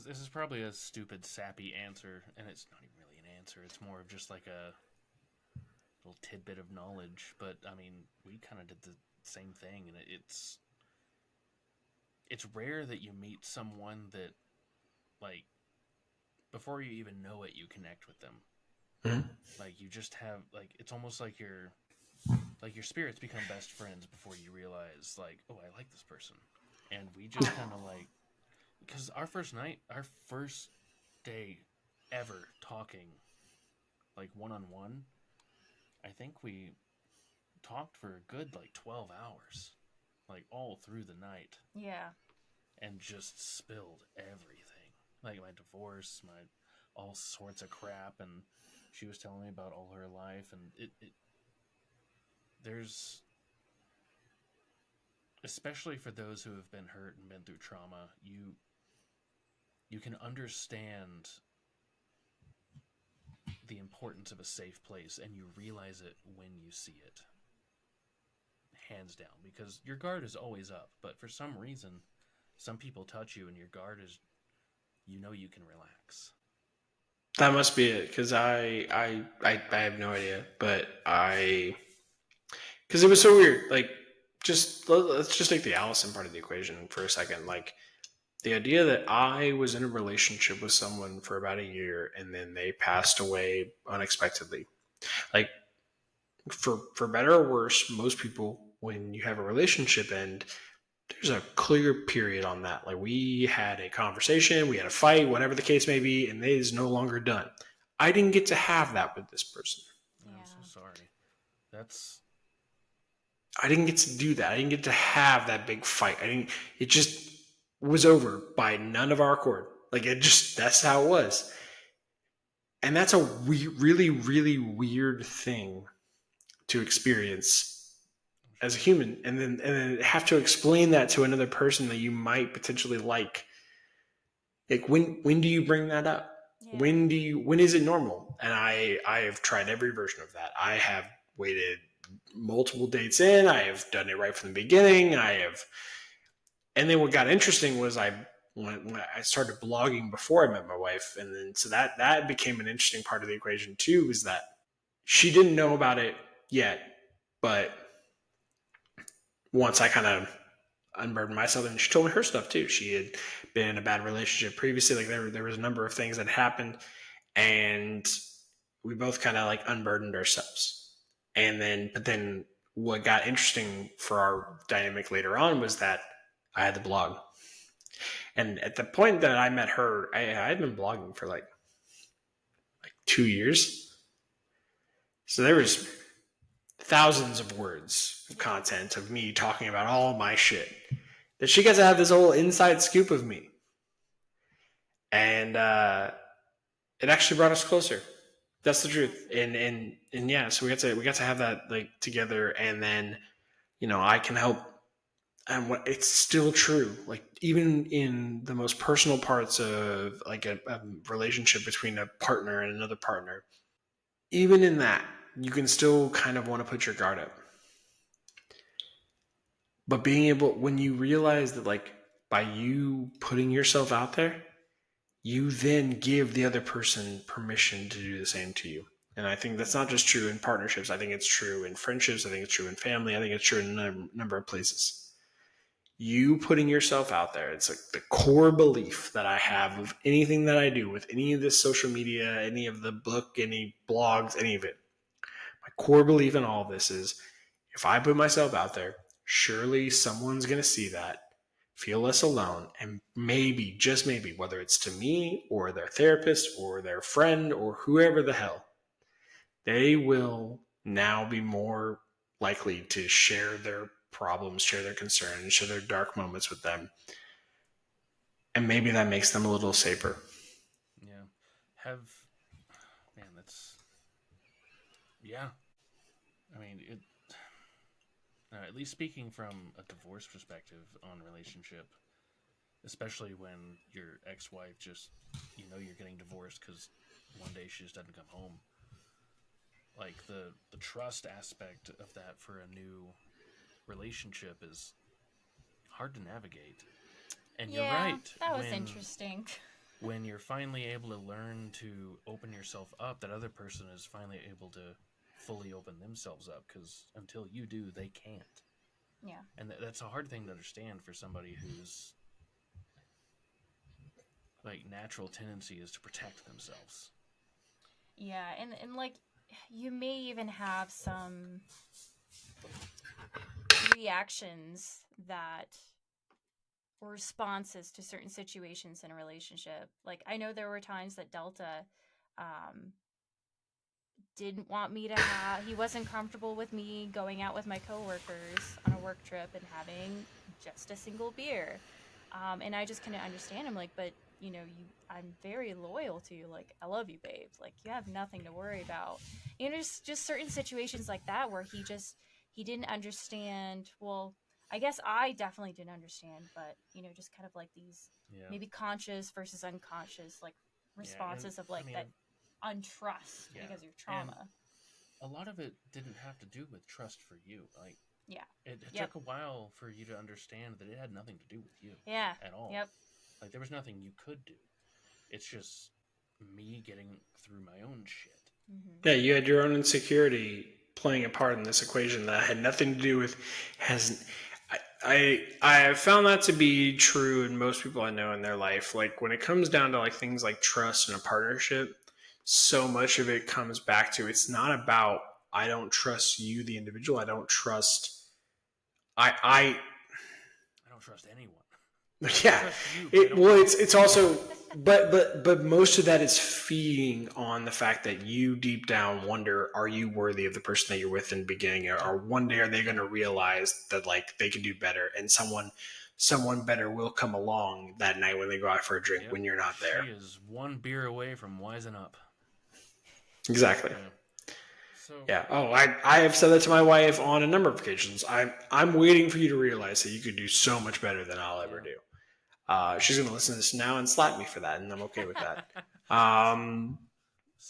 This is probably a stupid, sappy answer, and it's not even really an answer. It's more of just like a little tidbit of knowledge. But, I mean, we kind of did the same thing, and it's rare that you meet someone that, like, before you even know it, you connect with them. Mm-hmm. Like, you just have, like, it's almost like your spirits become best friends before you realize, like, oh, I like this person. And we just kind of, like, because our first day ever talking, like, one-on-one, I think we talked for a good, like, 12 hours, like, all through the night. Yeah. And just spilled everything. Like, my divorce, all sorts of crap, and she was telling me about all her life, and there's, especially for those who have been hurt and been through trauma, you can understand the importance of a safe place, and you realize it when you see it. Hands down, because your guard is always up, but for some reason, some people touch you and your guard is, you can relax. That must be it, because I have no idea, but because it was so weird. Like, let's just take the Allison part of the equation for a second. Like, the idea that I was in a relationship with someone for about a year and then they passed away unexpectedly. Like, for better or worse, most people, when you have a relationship end, there's a clear period on that. Like, we had a conversation, we had a fight, whatever the case may be, and it is no longer done. I didn't get to have that with this person. Yeah. I'm so sorry. I didn't get to do that. I didn't get to have that big fight. It just was over by none of our accord. Like, that's how it was. And that's a really, really weird thing to experience as a human, and then have to explain that to another person that you might potentially like. Like, when do you bring that up? Yeah. When is it normal? And I have tried every version of that. I have waited multiple dates in. I have done it right from the beginning. And then what got interesting was when I started blogging before I met my wife, and then so that became an interesting part of the equation too, is that she didn't know about it yet, but once I kind of unburdened myself, and she told me her stuff too. She had been in a bad relationship previously. Like, there was a number of things that happened, and we both kind of like unburdened ourselves. But then what got interesting for our dynamic later on was that I had the blog. And at the point that I met her, I had been blogging for like 2 years. So there was thousands of words of content of me talking about all my shit, that she got to have this whole inside scoop of me. And it actually brought us closer. That's the truth. And yeah, so we got to have that like together, and then, I can help. And it's still true. Like, even in the most personal parts of like a relationship between a partner and another partner, even in that, you can still kind of want to put your guard up. But when you realize that, like, by you putting yourself out there, you then give the other person permission to do the same to you. And I think that's not just true in partnerships. I think it's true in friendships. I think it's true in family. I think it's true in a number of places. You putting yourself out there, it's like the core belief that I have of anything that I do with any of this social media, any of the book, any blogs, any of it. My core belief in all of this is, if I put myself out there, surely someone's going to see that, feel less alone, and maybe, just maybe, whether it's to me or their therapist or their friend or whoever the hell, they will now be more likely to share their problems, share their concerns, share their dark moments with them. And maybe that makes them a little safer. Yeah. Yeah. I mean, at least speaking from a divorce perspective on relationship, especially when your ex-wife just, you're getting divorced because one day she just doesn't come home. Like, the trust aspect of that for a new relationship is hard to navigate. And you're right. That was interesting. When you're finally able to learn to open yourself up, that other person is finally able to fully open themselves up, because until you do, they can't. Yeah. And that's a hard thing to understand for somebody whose like natural tendency is to protect themselves. Yeah, and like, you may even have some reactions or responses to certain situations in a relationship. Like, I know there were times that Delta didn't want me to he wasn't comfortable with me going out with my coworkers on a work trip and having just a single beer. And I just couldn't understand him. Like, but I'm very loyal to you. Like, I love you, babe. Like, you have nothing to worry about. Just certain situations like that where he didn't understand. Well, I guess I definitely didn't understand, but just kind of like these maybe conscious versus unconscious like responses of like that. untrust Yeah. because of trauma. And a lot of it didn't have to do with trust for you. Like, Yeah. it Yep. took a while for you to understand that it had nothing to do with you. Yeah. At all. Yep. Like, there was nothing you could do. It's just me getting through my own shit. Yeah, you had your own insecurity playing a part in this equation that had nothing to do with I have found that to be true in most people I know in their life. Like when it comes down to like things like trust and a partnership, so much of it comes back to it's not about I don't trust you, the individual. I don't trust I I don't trust anyone. yeah. Trust you, It's also but most of that is feeding on the fact that you deep down wonder, are you worthy of the person that you're with in the beginning, or one day are they going to realize that like they can do better, and someone better will come along that night when they go out for a drink when you're not there. She is one beer away from wising up. Exactly. Yeah. So yeah. Oh, I have said that to my wife on a number of occasions. I'm waiting for you to realize that you could do so much better than I'll ever do. She's going to listen to this now and slap me for that, and I'm okay with that.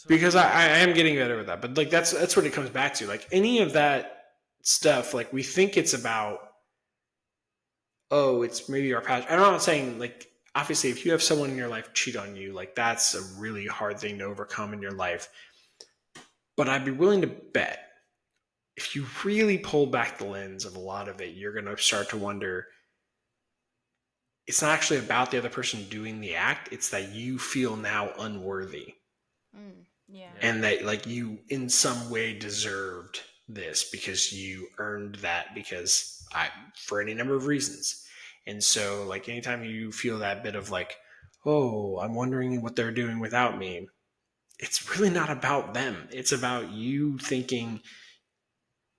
Because I am getting better with that. But like that's what it comes back to. Like any of that stuff, like we think it's about, oh, it's maybe our passion. I'm not saying like obviously if you have someone in your life cheat on you, like that's a really hard thing to overcome in your life. But I'd be willing to bet if you really pull back the lens of a lot of it, you're going to start to wonder, it's not actually about the other person doing the act. It's that you feel now unworthy. Yeah. And that like you in some way deserved this because you earned that for any number of reasons. And so like anytime you feel that bit of like, oh, I'm wondering what they're doing without me, it's really not about them. It's about you thinking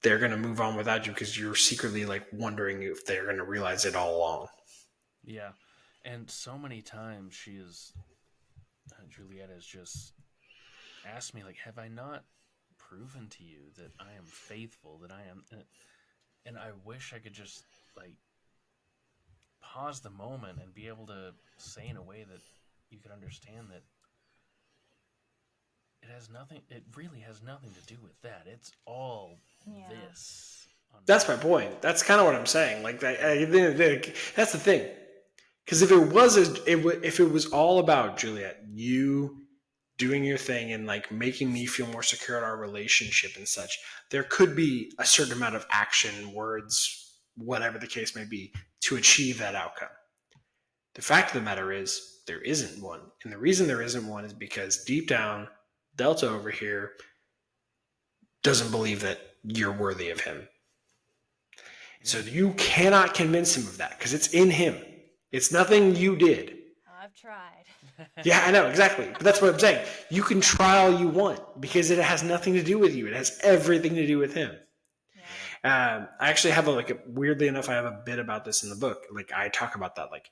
they're going to move on without you because you're secretly like wondering if they're going to realize it all along. Yeah. And so many times Juliet has just asked me, like, have I not proven to you that I am faithful, that I am... And I wish I could just, like, pause the moment and be able to say in a way that you could understand that it really has nothing to do with that. It's all this. That's my point. That's kind of what I'm saying. Like, that's the thing. Because if it was all about Juliet, you doing your thing and like making me feel more secure in our relationship and such, there could be a certain amount of action, words, whatever the case may be, to achieve that outcome. The fact of the matter is there isn't one. And the reason there isn't one is because deep down, Delta over here doesn't believe that you're worthy of him. So you cannot convince him of that because it's in him. It's nothing you did. I've tried. Yeah, I know, exactly. But that's what I'm saying. You can try all you want because it has nothing to do with you. It has everything to do with him. I actually have weirdly enough, I have a bit about this in the book. Like I talk about that. Like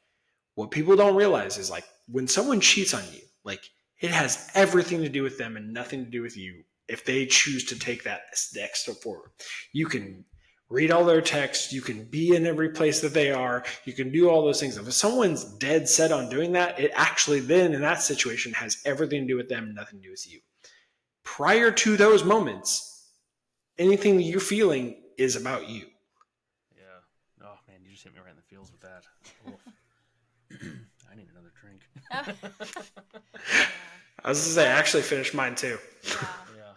what people don't realize is like when someone cheats on you, like it has everything to do with them and nothing to do with you. If they choose to take that next step forward, you can read all their texts. You can be in every place that they are. You can do all those things. If someone's dead set on doing that, it actually then in that situation has everything to do with them and nothing to do with you. Prior to those moments, anything that you're feeling is about you. Yeah. Oh, man, you just hit me right in the feels with that. I need another drink. I was going to say, I actually finished mine too. Yeah.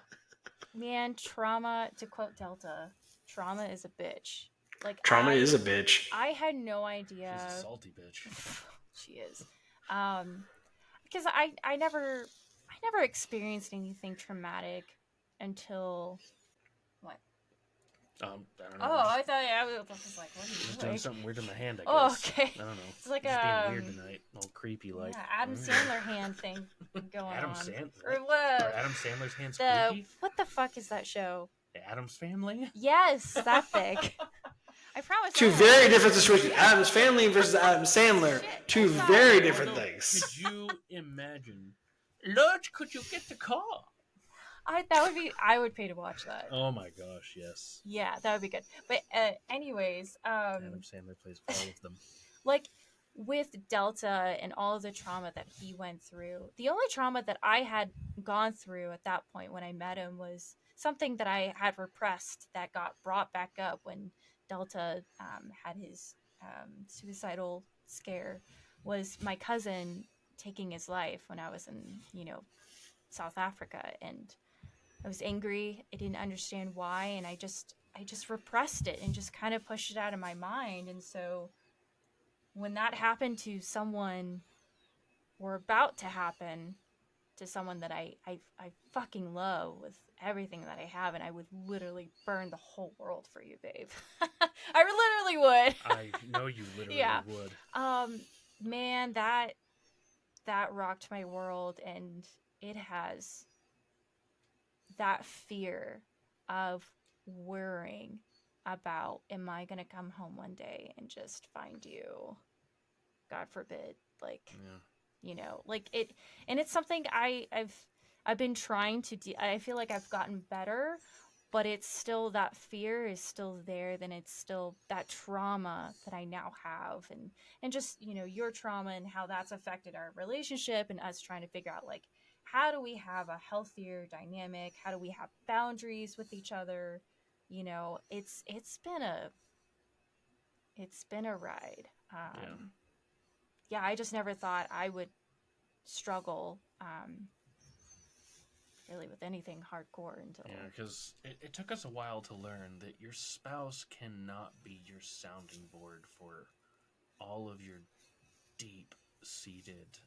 Man, trauma, to quote Delta, trauma is a bitch. Like trauma is a bitch. I had no idea. She's a salty bitch. She is. Because I never experienced anything traumatic until what? I don't know. Oh, I thought I was like, what are you Just doing? doing something weird in my hand, I guess. Oh, okay. I don't know. It's like just being weird tonight, all creepy like. Yeah, Adam Sandler hand thing going Adam on. Sandler. Or what? Or Adam Sandler's hands creepy. What the fuck is that show? The Addams Family. Yes, that thing. I promise. Two very different situations. Addams Family versus Adam Sandler. Two very different things. Could you imagine? Lord, could you get the car? I would pay to watch that. Oh my gosh, yes. Yeah, that would be good. But anyways, Adam Sandler plays all of them. Like with Delta and all of the trauma that he went through, the only trauma that I had gone through at that point when I met him was something that I had repressed that got brought back up when Delta had his suicidal scare, was my cousin taking his life when I was in, South Africa. And I was angry. I didn't understand why. And I just repressed it and just kind of pushed it out of my mind. And so when that happened to someone, or about to happen to someone that I fucking love with everything that I have, and I would literally burn the whole world for you, babe. I literally would. I know you literally Yeah. would. Man, that rocked my world, and it has that fear of worrying about, am I gonna come home one day and just find you, God forbid, like, like it. And it's something I've been trying to I feel like I've gotten better, but it's still, that fear is still there. Then it's still that trauma that I now have, and just, your trauma and how that's affected our relationship, and us trying to figure out, like, how do we have a healthier dynamic? How do we have boundaries with each other? It's been a ride. Yeah, I just never thought I would struggle really with anything hardcore until... Yeah, because it took us a while to learn that your spouse cannot be your sounding board for all of your deep-seated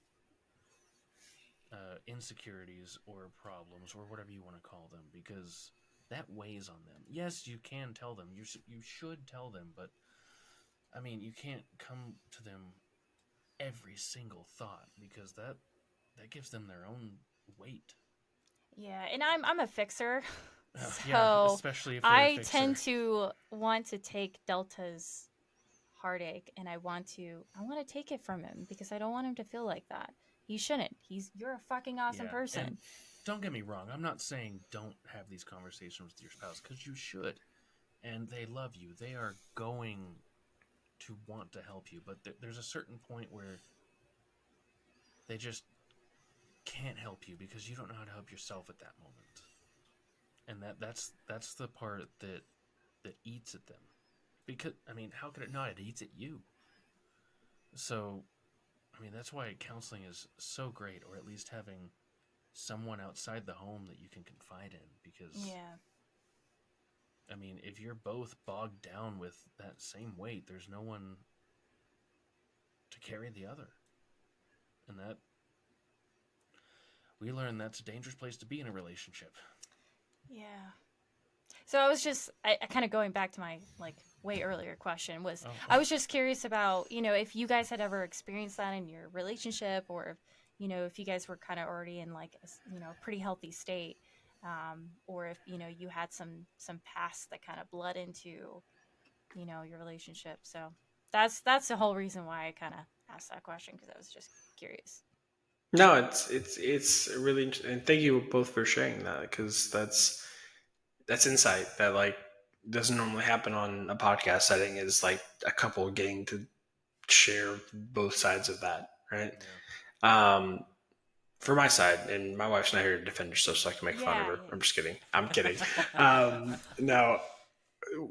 insecurities or problems, or whatever you want to call them, because that weighs on them. Yes, you can tell them. You should tell them, but I mean, you can't come to them every single thought, because that gives them their own weight. Yeah, and I'm a fixer, so yeah, especially if they're a fixer. tend to want to take Delta's heartache, and I want to take it from him, because I don't want him to feel like that. He shouldn't. You're a fucking awesome person. And don't get me wrong. I'm not saying don't have these conversations with your spouse, because you should, and they love you. They are going to want to help you, but there's a certain point where they just can't help you because you don't know how to help yourself at that moment, and that's the part that eats at them. Because I mean, how could it not? It eats at you. So I mean, that's why counseling is so great, or at least having someone outside the home that you can confide in, because I mean, if you're both bogged down with that same weight, there's no one to carry the other. And that, we learned that's a dangerous place to be in a relationship. Yeah. So I was just, I kind of going back to my, like, way earlier question was, I was just curious about, if you guys had ever experienced that in your relationship, or, if you guys were kind of already in, like, a pretty healthy state, or if, you had some past that kind of bled into, your relationship. So that's the whole reason why I kind of asked that question, because I was just curious. No, it's really interesting, and thank you both for sharing that, because that's insight that, like, doesn't normally happen on a podcast setting, is like a couple getting to share both sides of that, right? Yeah. For my side, and my wife's not here to defend herself, so I can make fun of her. I'm just kidding. I'm kidding. Now,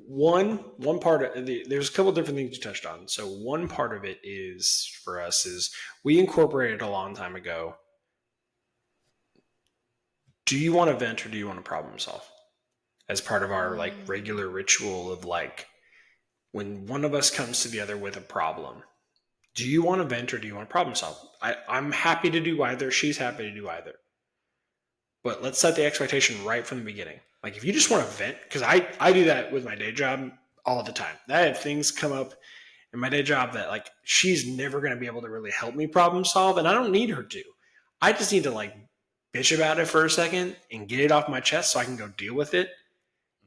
one part of there's a couple different things you touched on. So one part of it is, for us, is we incorporated a long time ago. Do you want to vent, or do you want to problem solve? As part of our, like, regular ritual of, like, when one of us comes to the other with a problem, do you want to vent, or do you want to problem solve? I'm happy to do either. She's happy to do either. But let's set the expectation right from the beginning. Like, if you just want to vent, because I do that with my day job all the time. I have things come up in my day job that, like, she's never going to be able to really help me problem solve, and I don't need her to. I just need to, like, bitch about it for a second and get it off my chest so I can go deal with it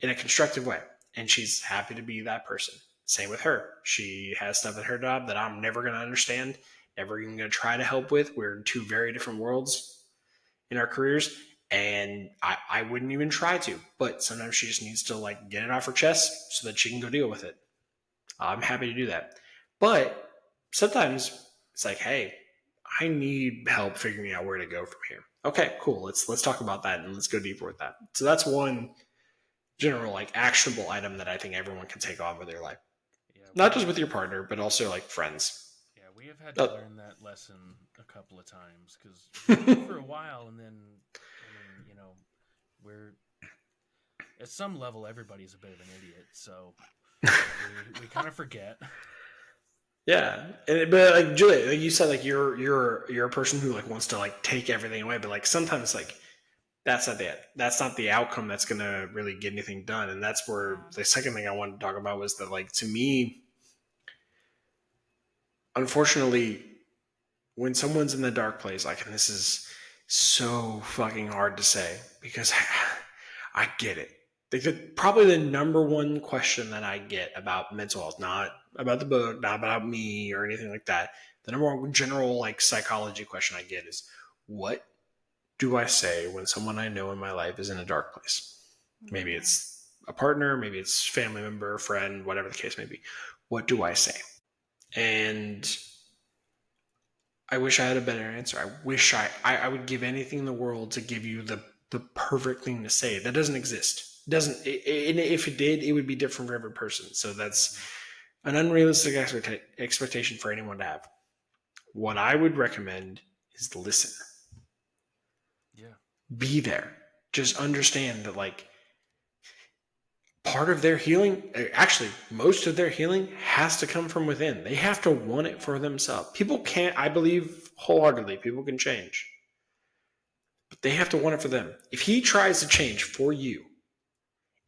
in a constructive way. And she's happy to be that person. Same with her. She has stuff at her job that I'm never going to understand, never even going to try to help with. We're in two very different worlds in our careers, and I wouldn't even try to. But sometimes she just needs to, like, get it off her chest so that she can go deal with it. I'm happy to do that. But sometimes it's like, hey, I need help figuring out where to go from here. Okay, cool. Let's talk about that and let's go deeper with that. So that's one general like actionable item that I think everyone can take on with their life. Yeah, Not just with your partner, but also like friends. Yeah, we have had to learn that lesson a couple of times because for a while, and then I mean, we're at some level everybody's a bit of an idiot, so we kind of forget. Yeah, but like Juliet, like you said, like you're a person who like wants to like take everything away, but like sometimes like that's not the outcome that's gonna really get anything done, and that's where the second thing I wanted to talk about was that like to me, unfortunately, when someone's in the dark place, like, and this is so fucking hard to say because I get it. Probably the number one question that I get about mental health, not about the book, not about me or anything like that. The number one general like psychology question I get is, what do I say when someone I know in my life is in a dark place? Maybe it's a partner, maybe it's family member, friend, whatever the case may be. What do I say? And I wish I had a better answer. I wish I would give anything in the world to give you the perfect thing to say. That doesn't exist. If it did, it would be different for every person. So that's an unrealistic expectation for anyone to have. What I would recommend is listen. Yeah. Be there. Just understand that like part of their healing, actually most of their healing has to come from within. They have to want it for themselves. People can't, I believe wholeheartedly, people can change. But they have to want it for them. If he tries to change for you,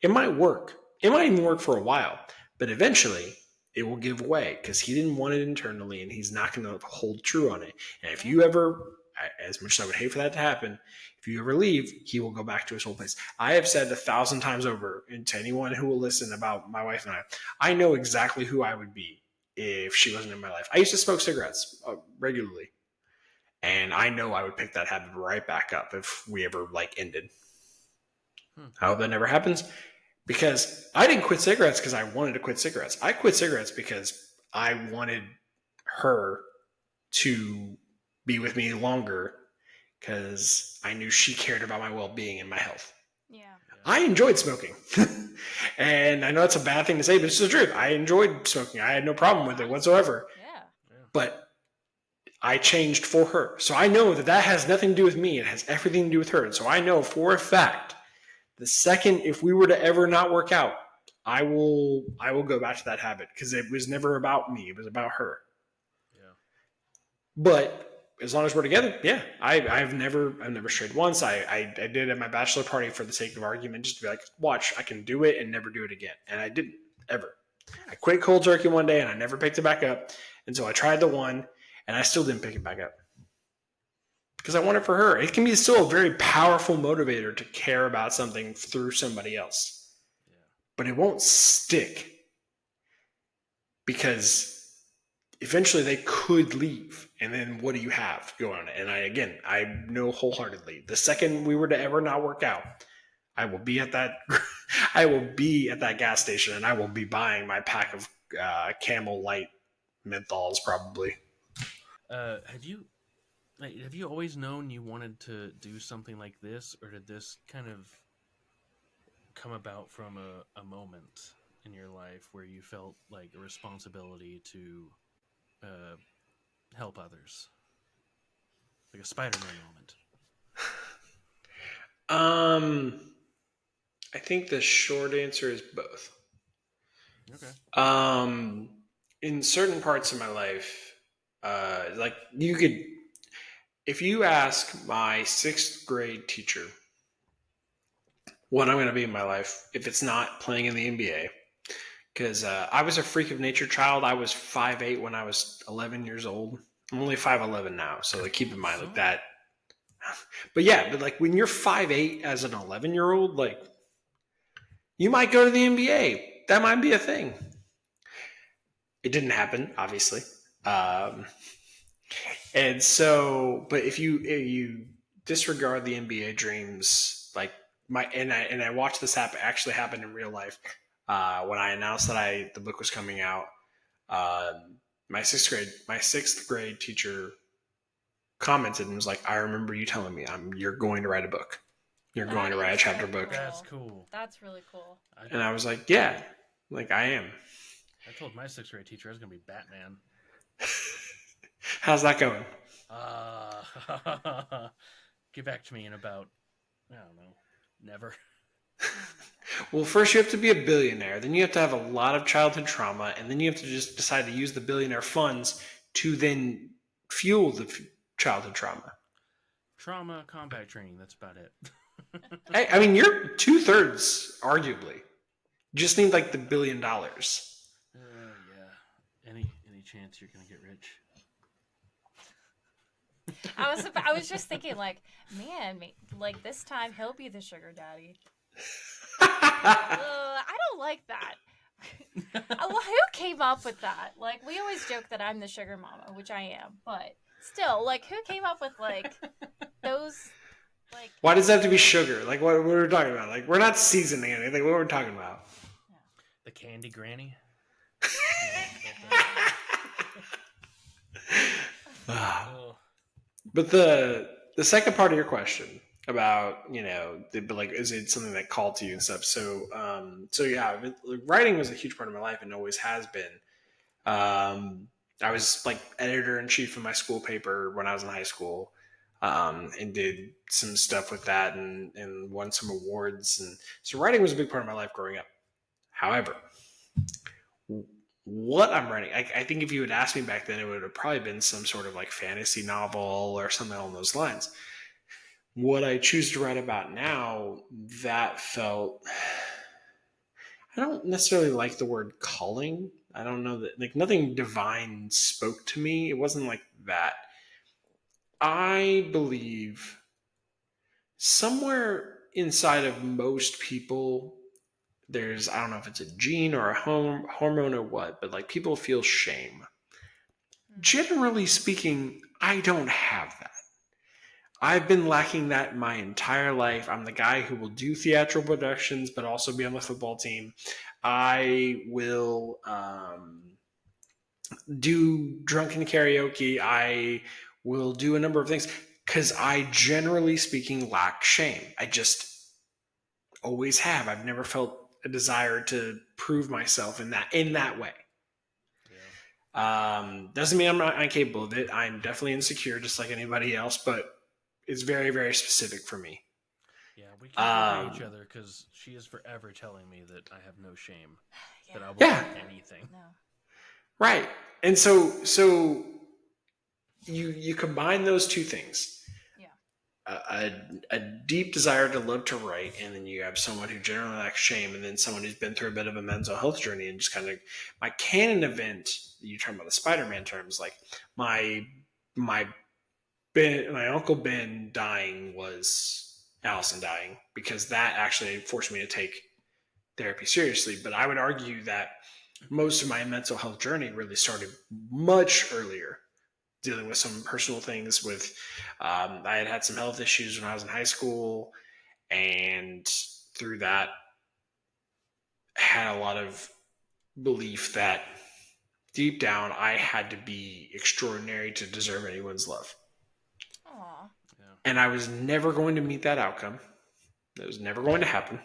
it might work. It might even work for a while, but eventually it will give way because he didn't want it internally and he's not going to hold true on it. And if you ever, as much as I would hate for that to happen, if you ever leave, he will go back to his old place. I have said 1,000 times over to anyone who will listen about my wife and I know exactly who I would be if she wasn't in my life. I used to smoke cigarettes regularly. And I know I would pick that habit right back up if we ever like ended. I hope that never happens because I didn't quit cigarettes because I wanted to quit cigarettes. I quit cigarettes because I wanted her to be with me longer because I knew she cared about my well-being and my health. Yeah. I enjoyed smoking. And I know it's a bad thing to say, but it's the truth. I enjoyed smoking. I had no problem with it whatsoever. Yeah. But I changed for her. So I know that has nothing to do with me. It has everything to do with her. And so I know for a fact, the second, if we were to ever not work out, I will go back to that habit because it was never about me. It was about her. Yeah. But as long as we're together, yeah, I've never strayed once. I did at my bachelor party for the sake of argument, just to be like, watch, I can do it and never do it again. And I didn't ever. I quit cold turkey one day and I never picked it back up. And so I tried the one and I still didn't pick it back up. Because I want it for her. It can be still a very powerful motivator to care about something through somebody else. Yeah. But it won't stick. Because eventually they could leave. And then what do you have going on? And I know wholeheartedly, the second we were to ever not work out, I will be at that gas station and I will be buying my pack of Camel Light menthols probably. Have you always known you wanted to do something like this, or did this kind of come about from a moment in your life where you felt like a responsibility to help others, like a Spider-Man moment? I think the short answer is both. Okay. In certain parts of my life, like you could, if you ask my 6th grade teacher what I'm going to be in my life, if it's not playing in the NBA, because I was a freak of nature child. I was 5'8" when I was 11 years old. I'm only 5'11" now, so like, keep in mind like that. But yeah, but like when you're 5'8" as an 11-year-old, like you might go to the NBA. That might be a thing. It didn't happen, obviously. And so, but if you disregard the NBA dreams, like I watched this actually happen in real life. When I announced that the book was coming out, my sixth grade teacher commented and was like, I remember you telling me you're going to write a book. You're going to write a chapter book. That's cool. That's really cool. And I was like, yeah, like I am. I told my 6th grade teacher I was going to be Batman. How's that going? Get back to me in about, I don't know, never. Well, first you have to be a billionaire. Then you have to have a lot of childhood trauma. And then you have to just decide to use the billionaire funds to then fuel the childhood trauma. Trauma, combat training, that's about it. I mean, you're 2/3, arguably. You just need like the $1 billion. Yeah. Any chance you're gonna get rich? I was just thinking, like, man, like this time he'll be the sugar daddy. I don't like that. Well, who came up with that? Like, we always joke that I'm the sugar mama, which I am, but still, like, who came up with like those? Like, why does that have to be sugar? Like, what we're talking about? Like, we're not seasoning anything. What we're talking about? The candy granny. But the second part of your question about, like, is it something that called to you and stuff? So yeah, writing was a huge part of my life and always has been. I was like editor-in-chief of my school paper when I was in high school, and did some stuff with that and won some awards. And so writing was a big part of my life growing up. However, what I'm writing, I think if you had asked me back then, it would have probably been some sort of like fantasy novel or something along those lines. What I choose to write about now, that felt, I don't necessarily like the word calling. I don't know that, like, nothing divine spoke to me. It wasn't like that. I believe somewhere inside of most people, there's, I don't know if it's a gene or a hormone or what, but like people feel shame. Generally speaking, I don't have that. I've been lacking that my entire life. I'm the guy who will do theatrical productions, but also be on the football team. I will do drunken karaoke. I will do a number of things because I, generally speaking, lack shame. I just always have. I've never felt a desire to prove myself in that way. Yeah. Doesn't mean I'm not incapable of it. I'm definitely insecure, just like anybody else, but it's very, very specific for me. Yeah, we can each other because she is forever telling me that I have no shame, that I will do anything. No. Right, and so you combine those two things. A deep desire to love to write, and then you have someone who generally lacks shame, and then someone who's been through a bit of a mental health journey, and just kind of my canon event. You're talking about the Spider-Man terms, like my Uncle Ben dying was Allison dying, because that actually forced me to take therapy seriously. But I would argue that most of my mental health journey really started much earlier, dealing with some personal things with, I had some health issues when I was in high school, and through that had a lot of belief that deep down I had to be extraordinary to deserve anyone's love. Aww. Yeah. And I was never going to meet that outcome. It was never going to happen.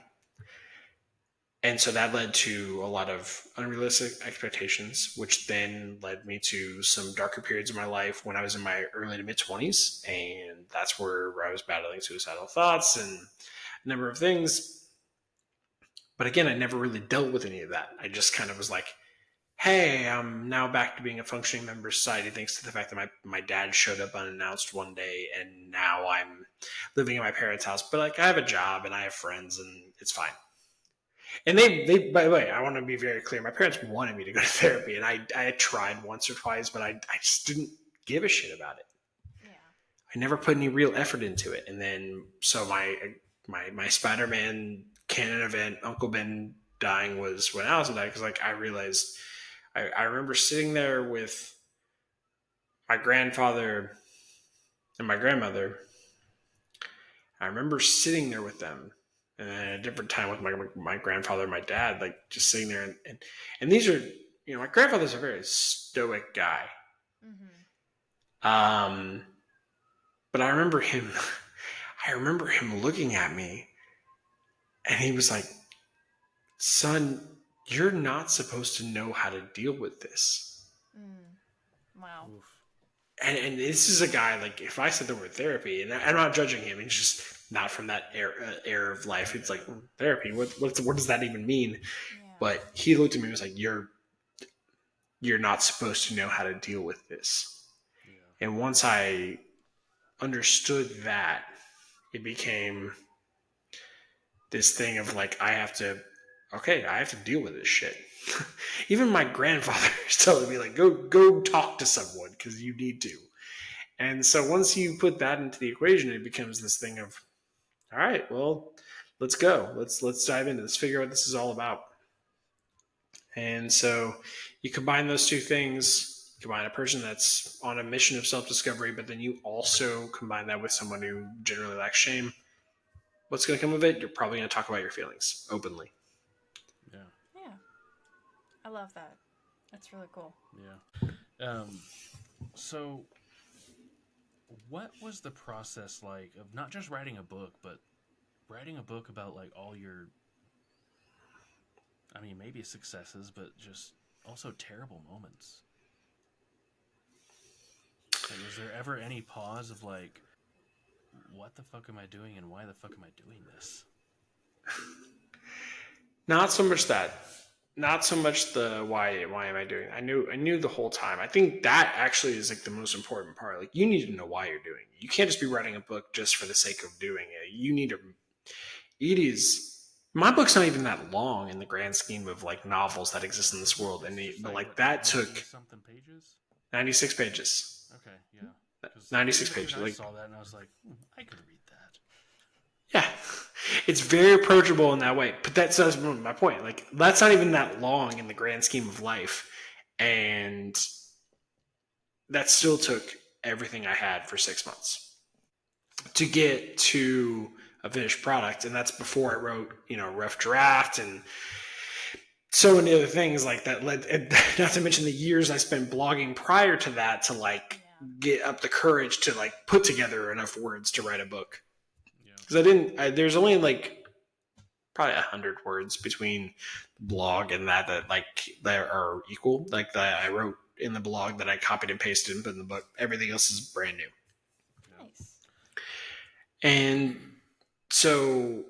And so that led to a lot of unrealistic expectations, which then led me to some darker periods of my life when I was in my early to mid-20s. And that's where I was battling suicidal thoughts and a number of things. But again, I never really dealt with any of that. I just kind of was like, hey, I'm now back to being a functioning member of society thanks to the fact that my dad showed up unannounced one day, and now I'm living in my parents' house. But like, I have a job and I have friends and it's fine. And they, by the way, I want to be very clear. My parents wanted me to go to therapy, and I tried once or twice, but I just didn't give a shit about it. Yeah. I never put any real effort into it. And then, so my Spider-Man canon event, Uncle Ben dying, was when Allison died, because like I realized, I remember sitting there with my grandfather and my grandmother. I remember sitting there with them. And then at a different time with my grandfather and my dad, like just sitting there. And these are, my grandfather's a very stoic guy. Mm-hmm. But I remember him. I remember him looking at me, and he was like, "Son, you're not supposed to know how to deal with this." Mm. Wow. Oof. And this is a guy, like, if I said the word therapy, and I'm not judging him, he's just not from that era of life. It's like, therapy, what does that even mean? Yeah. But he looked at me and was like, you're not supposed to know how to deal with this. Yeah. And once I understood that, it became this thing of like, I have to deal with this shit. Even my grandfather is telling me, like, go talk to someone because you need to. And so once you put that into the equation, it becomes this thing of, all right, well, let's go. Let's dive into this, figure out what this is all about. And so you combine those two things, combine a person that's on a mission of self-discovery, but then you also combine that with someone who generally lacks shame. What's going to come of it? You're probably going to talk about your feelings openly. Yeah. Yeah. I love that. That's really cool. Yeah. So what was the process like of not just writing a book, but writing a book about like all your, I mean, maybe successes, but just also terrible moments? Like, was there ever any pause of like, what the fuck am I doing and why the fuck am I doing this? Not so much that. Not so much the why am I doing it? I knew the whole time. I think that actually is like the most important part. Like, you need to know why you're doing it. You can't just be writing a book just for the sake of doing it. You need to, it is, my book's not even that long in the grand scheme of like novels that exist in this world. But like that took something pages. 96 pages. Okay, yeah. 96 pages. I Like, saw that and I was like, I could read that. yeah, it's very approachable in that way. But that's my point. Like, that's not even that long in the grand scheme of life. And that still took everything I had for 6 months to get to a finished product. And that's before I wrote, rough draft and so many other things like that led, not to mention the years I spent blogging prior to that to like get up the courage to like put together enough words to write a book. Because there's only like probably 100 words between the blog and that are equal. Like, that I wrote in the blog that I copied and pasted and put in the book. Everything else is brand new. Nice. And so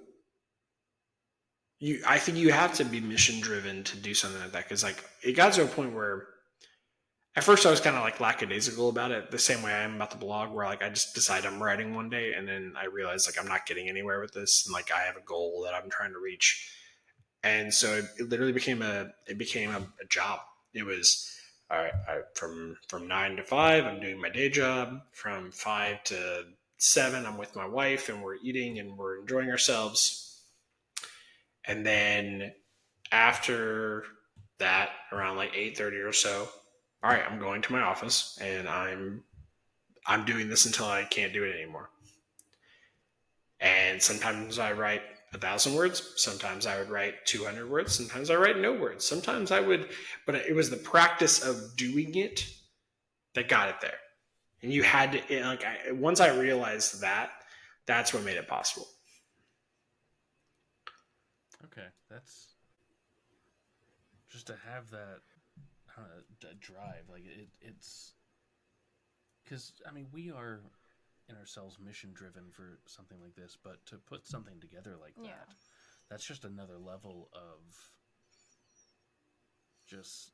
I think you have to be mission driven to do something like that. Because like, it got to a point where at first I was kind of like lackadaisical about it, the same way I am about the blog, where like I just decide I'm writing one day and then I realize like I'm not getting anywhere with this, and like I have a goal that I'm trying to reach. And so it literally became a job. It was, all right, from 9 to 5, I'm doing my day job. From 5 to 7, I'm with my wife and we're eating and we're enjoying ourselves. And then after that, around like 8:30 or so, all right, I'm going to my office and I'm doing this until I can't do it anymore. And sometimes I write 1,000 words. Sometimes I would write 200 words. Sometimes I write no words. Sometimes I would, but it was the practice of doing it that got it there. And you had to, once I realized that, that's what made it possible. Okay, that's just to have that drive. Like, it's because I mean, we are in ourselves mission driven for something like this, but to put something together like that, that's just another level of just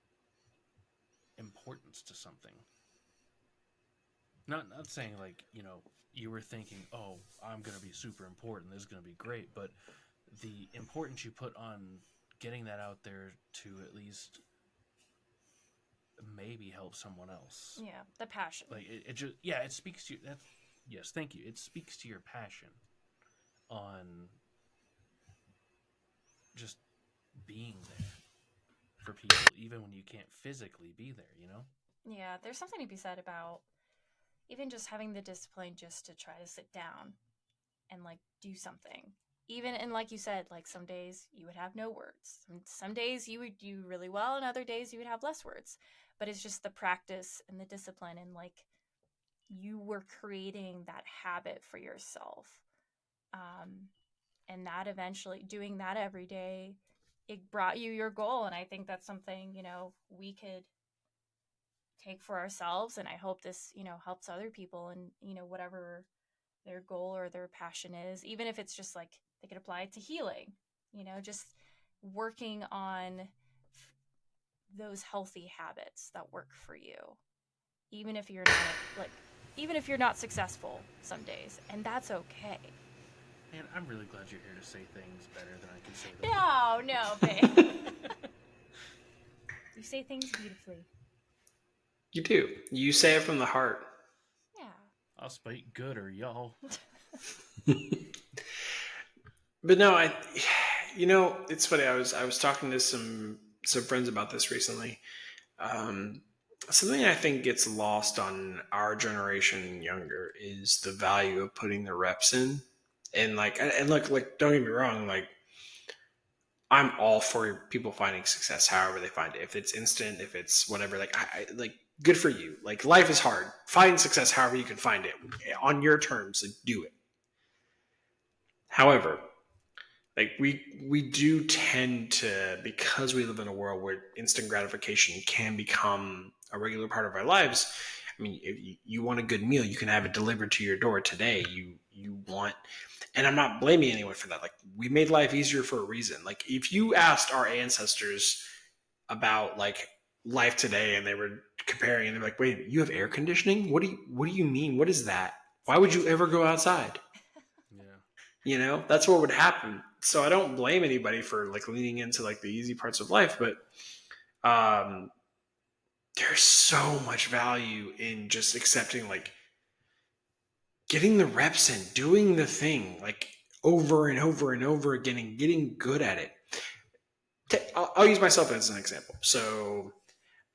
importance to something. Not saying like, you were thinking, oh, I'm going to be super important, this is going to be great, but the importance you put on getting that out there to at least maybe help someone else. Yeah, the passion. Like, it just, yeah, it speaks to you. Yes, thank you. It speaks to your passion on just being there for people, even when you can't physically be there, Yeah, there's something to be said about even just having the discipline just to try to sit down and like do something. Even, and like you said, like some days you would have no words. Some days you would do really well, and other days you would have less words. But it's just the practice and the discipline and like you were creating that habit for yourself. And that eventually, doing that every day, it brought you your goal. And I think that's something, we could take for ourselves. And I hope this, helps other people and, whatever their goal or their passion is, even if it's just like they could apply it to healing, just working on those healthy habits that work for you, even if you're not even if you're not successful some days, and that's okay. Man, I'm really glad you're here to say things better than I can say them. No, babe. You say things beautifully. You do. You say it from the heart. Yeah. I'll speak gooder, y'all. But no, it's funny. I was talking to some friends about this recently. Something I think gets lost on our generation and younger is the value of putting the reps in. And look, don't get me wrong, like, I'm all for people finding success however they find it. If it's instant, if it's whatever, like, I like, good for you. Like, life is hard. Find success however you can find it on your terms. Like, do it. However, like, we do tend to, because we live in a world where instant gratification can become a regular part of our lives. I mean, if you want a good meal, you can have it delivered to your door today. You want, and I'm not blaming anyone for that. Like, we made life easier for a reason. Like, if you asked our ancestors about like life today, and they were comparing, and they're like, "Wait, you have air conditioning? What do you mean? What is that? Why would you ever go outside?" Yeah. That's what would happen. So I don't blame anybody for like leaning into like the easy parts of life, but there's so much value in just accepting, like, getting the reps in, doing the thing like over and over and over again, and getting good at it. I'll use myself as an example. So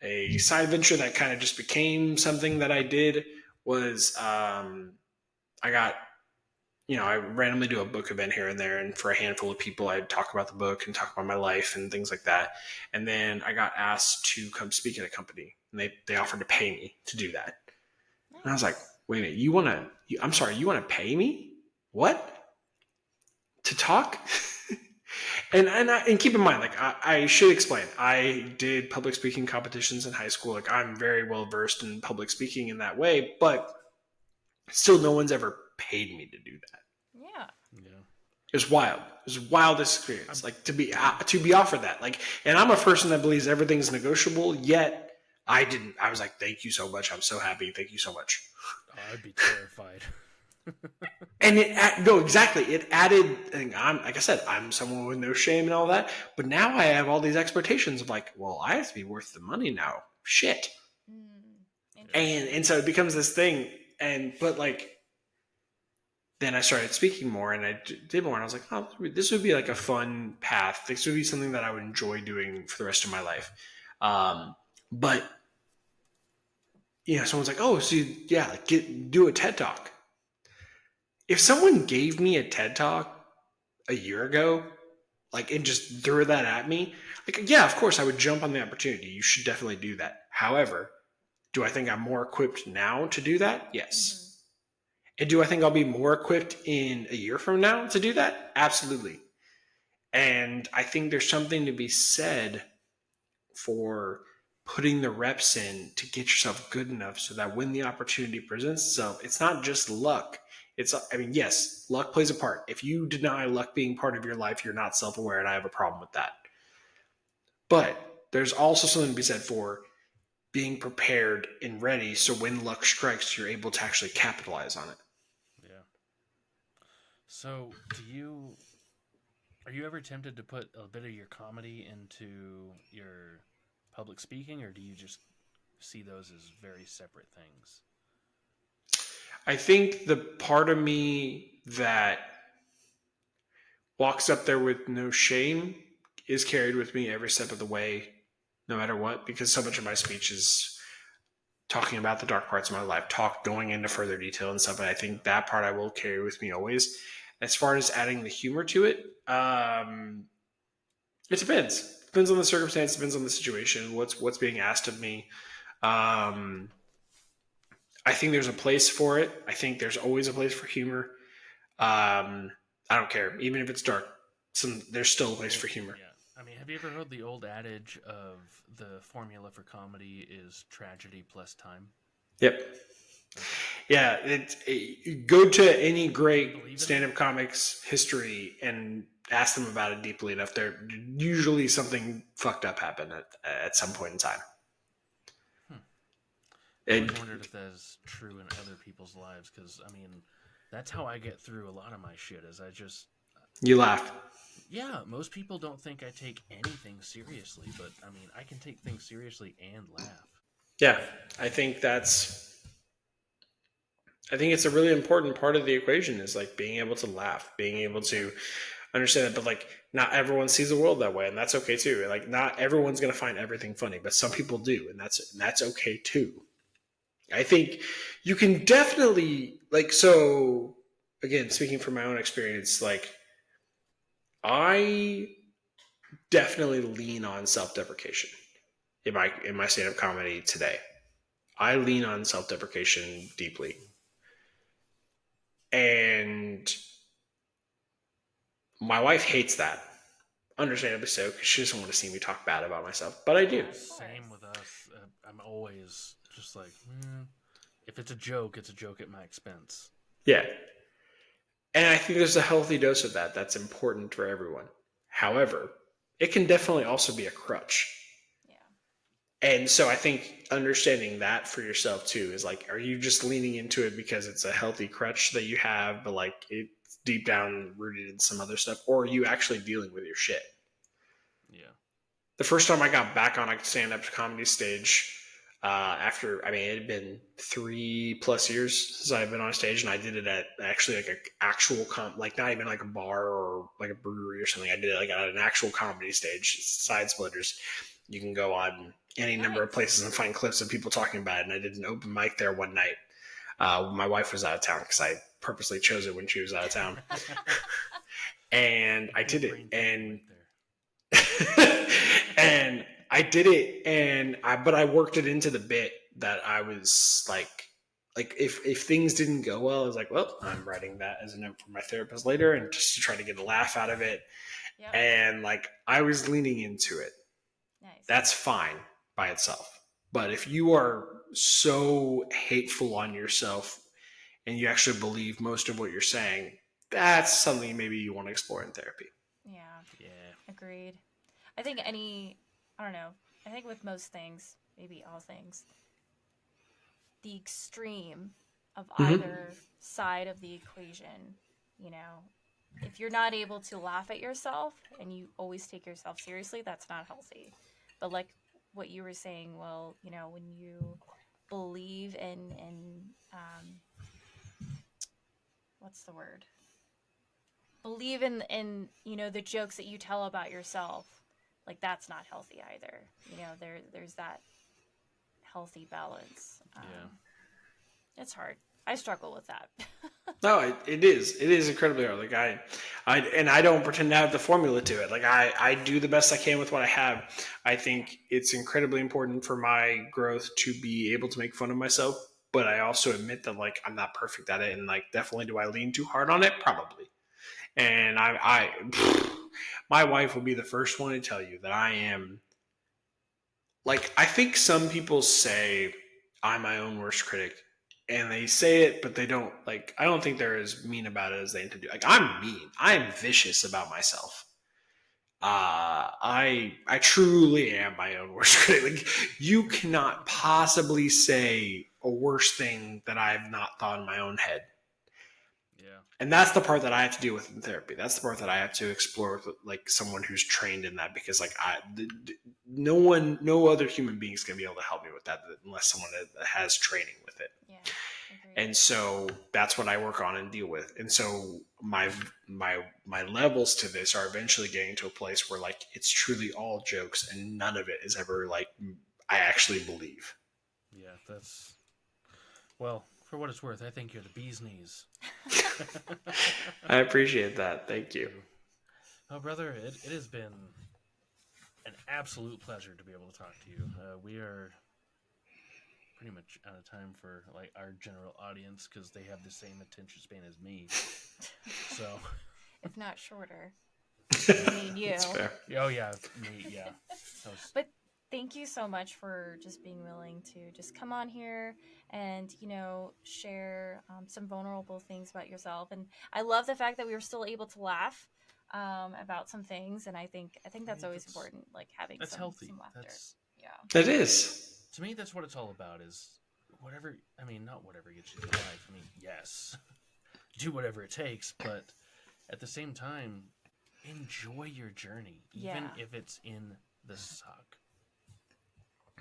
a side venture that kind of just became something that I did was I got, I randomly do a book event here and there, and for a handful of people, I'd talk about the book and talk about my life and things like that. And then I got asked to come speak at a company, and they offered to pay me to do that. Nice. And I was like, "Wait a minute, you want to pay me? What? To talk?" and keep in mind, like, I should explain, I did public speaking competitions in high school. Like, I'm very well versed in public speaking in that way, but still, no one's ever paid me to do that. Yeah. It was wild. It was a wildest experience. Like, to be offered that. Like, and I'm a person that believes everything's negotiable. Yet I didn't. I was like, "Thank you so much. I'm so happy. Thank you so much." Oh, I'd be terrified. And exactly. It added. And like I said, I'm someone with no shame and all that. But now I have all these expectations of like, well, I have to be worth the money now. Shit. And so it becomes this thing. But like, then I started speaking more, and I did more, and I was like, "Oh, this would be like a fun path. This would be something that I would enjoy doing for the rest of my life." But someone's like, "Oh, so do a TED Talk." If someone gave me a TED Talk a year ago, like, and just threw that at me, like, yeah, of course I would jump on the opportunity. You should definitely do that. However, do I think I'm more equipped now to do that? Yes. Mm-hmm. And do I think I'll be more equipped in a year from now to do that? Absolutely. And I think there's something to be said for putting the reps in to get yourself good enough so that when the opportunity presents itself, it's not just luck. Yes, luck plays a part. If you deny luck being part of your life, you're not self-aware, and I have a problem with that. But there's also something to be said for being prepared and ready, so when luck strikes, you're able to actually capitalize on it. Yeah. So, are you ever tempted to put a bit of your comedy into your public speaking, or do you just see those as very separate things? I think the part of me that walks up there with no shame is carried with me every step of the way, no matter what, because so much of my speech is talking about the dark parts of my life, going into further detail and stuff. And I think that part I will carry with me always. As far as adding the humor to it, it depends. It depends on the circumstance. Depends on the situation. What's being asked of me. I think there's a place for it. I think there's always a place for humor. I don't care, even if it's dark. There's still a place for humor. Yeah. I mean, have you ever heard the old adage of the formula for comedy is tragedy plus time? Yep. Okay. Yeah, go to any You great believe in stand-up it? comics history and ask them about it deeply enough. There usually something fucked up happened at some point in time. I always And wondered if that's true in other people's lives, because, I mean, that's how I get through a lot of my shit, is I just... you laugh. Yeah, most people don't think I take anything seriously, but, I mean, I can take things seriously and laugh. Yeah, I think it's a really important part of the equation is like being able to laugh, being able to understand it. But like, not everyone sees the world that way, and that's okay too. Like, not everyone's gonna find everything funny, but some people do, and that's okay too. I think you can definitely like. So again, speaking from my own experience, like I definitely lean on self-deprecation in my stand-up comedy today. I lean on self-deprecation deeply. And my wife hates that. Understandably so, because she doesn't want to see me talk bad about myself. But I do. Same with us. I'm always just like, if it's a joke at my expense. Yeah. And I think there's a healthy dose of that that's important for everyone. However, it can definitely also be a crutch. Yeah. And so I think understanding that for yourself too is like, are you just leaning into it because it's a healthy crutch that you have, but like it's deep down rooted in some other stuff? Or are you actually dealing with your shit? Yeah. The first time I got back on a stand-up comedy stage, it had been 3+ years since I've been on stage, and I did it at actually like an actual like not even like a bar or like a brewery or something. I did it like at an actual comedy stage, Side Splitters. You can go on any number of places and find clips of people talking about it. And I did an open mic there one night. My wife was out of town because I purposely chose it when she was out of town, and I did it, and. And I did it, but I worked it into the bit that I was like if things didn't go well, I was like, well, I'm writing that as a note for my therapist later, and just to try to get a laugh out of it. Yep. And like I was leaning into it. Nice. That's fine by itself. But if you are so hateful on yourself and you actually believe most of what you're saying, that's something maybe you want to explore in therapy. Yeah. Yeah. Agreed. I think I don't know. I think with most things, maybe all things, the extreme of either side of the equation, if you're not able to laugh at yourself and you always take yourself seriously, that's not healthy. But like what you were saying, well, when you believe in what's the word? Believe in the jokes that you tell about yourself, like that's not healthy either. There's that healthy balance. It's hard. I struggle with that. No, it is. It is incredibly hard. Like I don't pretend to have the formula to it. Like I do the best I can with what I have. I think it's incredibly important for my growth to be able to make fun of myself, but I also admit that like I'm not perfect at it, and like definitely do I lean too hard on it? Probably. And my wife will be the first one to tell you that I am. Like I think some people say I'm my own worst critic, and they say it, but they don't like. I don't think they're as mean about it as they intend to. Like I'm mean. I'm vicious about myself. I truly am my own worst critic. Like you cannot possibly say a worse thing that I've not thought in my own head. Yeah. And that's the part that I have to deal with in therapy. That's the part that I have to explore with like someone who's trained in that, because like no other human being is going to be able to help me with that unless someone that has training with it. Yeah. Agreed. And so that's what I work on and deal with. And so my levels to this are eventually getting to a place where like it's truly all jokes and none of it is ever like I actually believe. Yeah, that's well, for what it's worth, I think you're the bee's knees. I appreciate that. Thank you. Oh, brother, it has been an absolute pleasure to be able to talk to you. We are pretty much out of time for like our general audience because they have the same attention span as me. So, if not shorter. I mean, you. That's fair. oh yeah, me, yeah. But thank you so much for just being willing to just come on here and, share some vulnerable things about yourself. And I love the fact that we were still able to laugh about some things. And I think that's always important, like having that's some healthy. laughter. Yeah. It is. To me, that's what it's all about. Is whatever. I mean, not whatever gets you through life. I mean, yes, do whatever it takes, but at the same time, enjoy your journey, even if it's in the suck.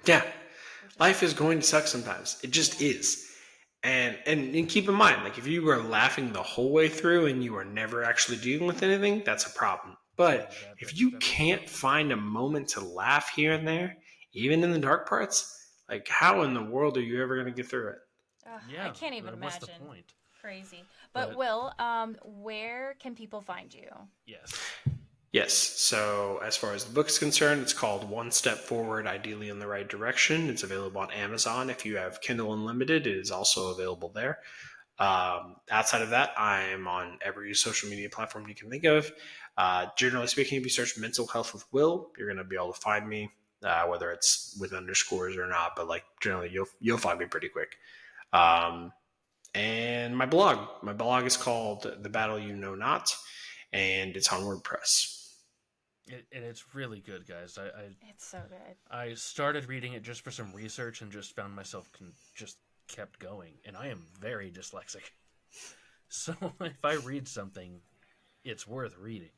Yeah. Life is going to suck sometimes. It just is. And keep in mind, like if you were laughing the whole way through and you are never actually dealing with anything, that's a problem. But if you can't find a moment to laugh here and there, even in the dark parts, like how in the world are you ever going to get through it? I can't even imagine. What's the point? Crazy. But Will, where can people find you? Yes. So as far as the book's concerned, it's called One Step Forward, Ideally in the Right Direction. It's available on Amazon. If you have Kindle Unlimited, it is also available there. Outside of that, I'm on every social media platform you can think of. Generally speaking, if you search Mental Health with Will, you're going to be able to find me, whether it's with underscores or not. But like generally, you'll find me pretty quick. And my blog is called The Battle You Know Not, and it's on WordPress. And it's really good, guys. It's so good. I started reading it just for some research and just found myself just kept going. And I am very dyslexic. So if I read something, it's worth reading.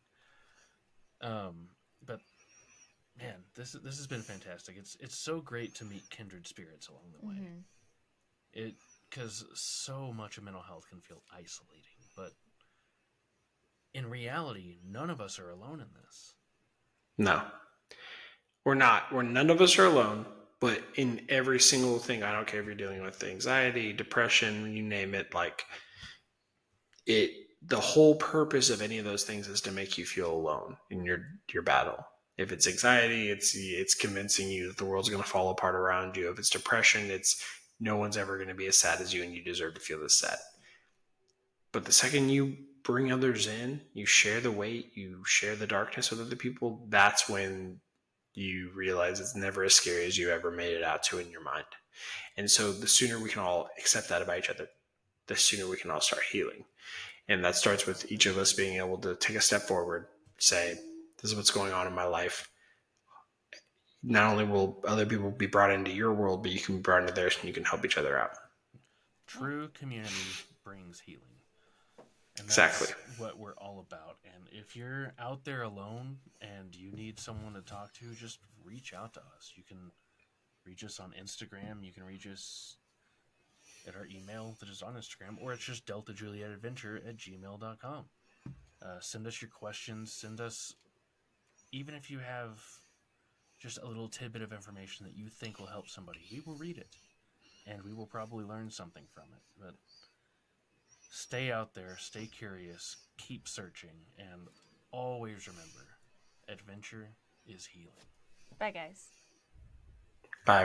But man, this has been fantastic. It's so great to meet kindred spirits along the way. Mm-hmm. Because so much of mental health can feel isolating, but in reality, none of us are alone in this. No, we're not. None of us are alone, but in every single thing, I don't care if you're dealing with anxiety, depression, you name it, like the whole purpose of any of those things is to make you feel alone in your battle. If it's anxiety, it's convincing you that the world's going to fall apart around you. If it's depression, it's no one's ever going to be as sad as you and you deserve to feel this sad. But the second you bring others in, you share the weight, you share the darkness with other people, that's when you realize it's never as scary as you ever made it out to in your mind. And so the sooner we can all accept that about each other, the sooner we can all start healing. And that starts with each of us being able to take a step forward, say, this is what's going on in my life. Not only will other people be brought into your world, but you can be brought into theirs and you can help each other out. True community brings healing. And that's exactly what we're all about. And if you're out there alone and you need someone to talk to, just reach out to us. You can reach us on Instagram. You can reach us at our email that is on Instagram, or it's just delta.julietadventure@gmail.com. Send us your questions. Send us, even if you have just a little tidbit of information that you think will help somebody, we will read it. And we will probably learn something from it. But stay out there, stay curious, keep searching, and always remember, adventure is healing. Bye, guys. Bye.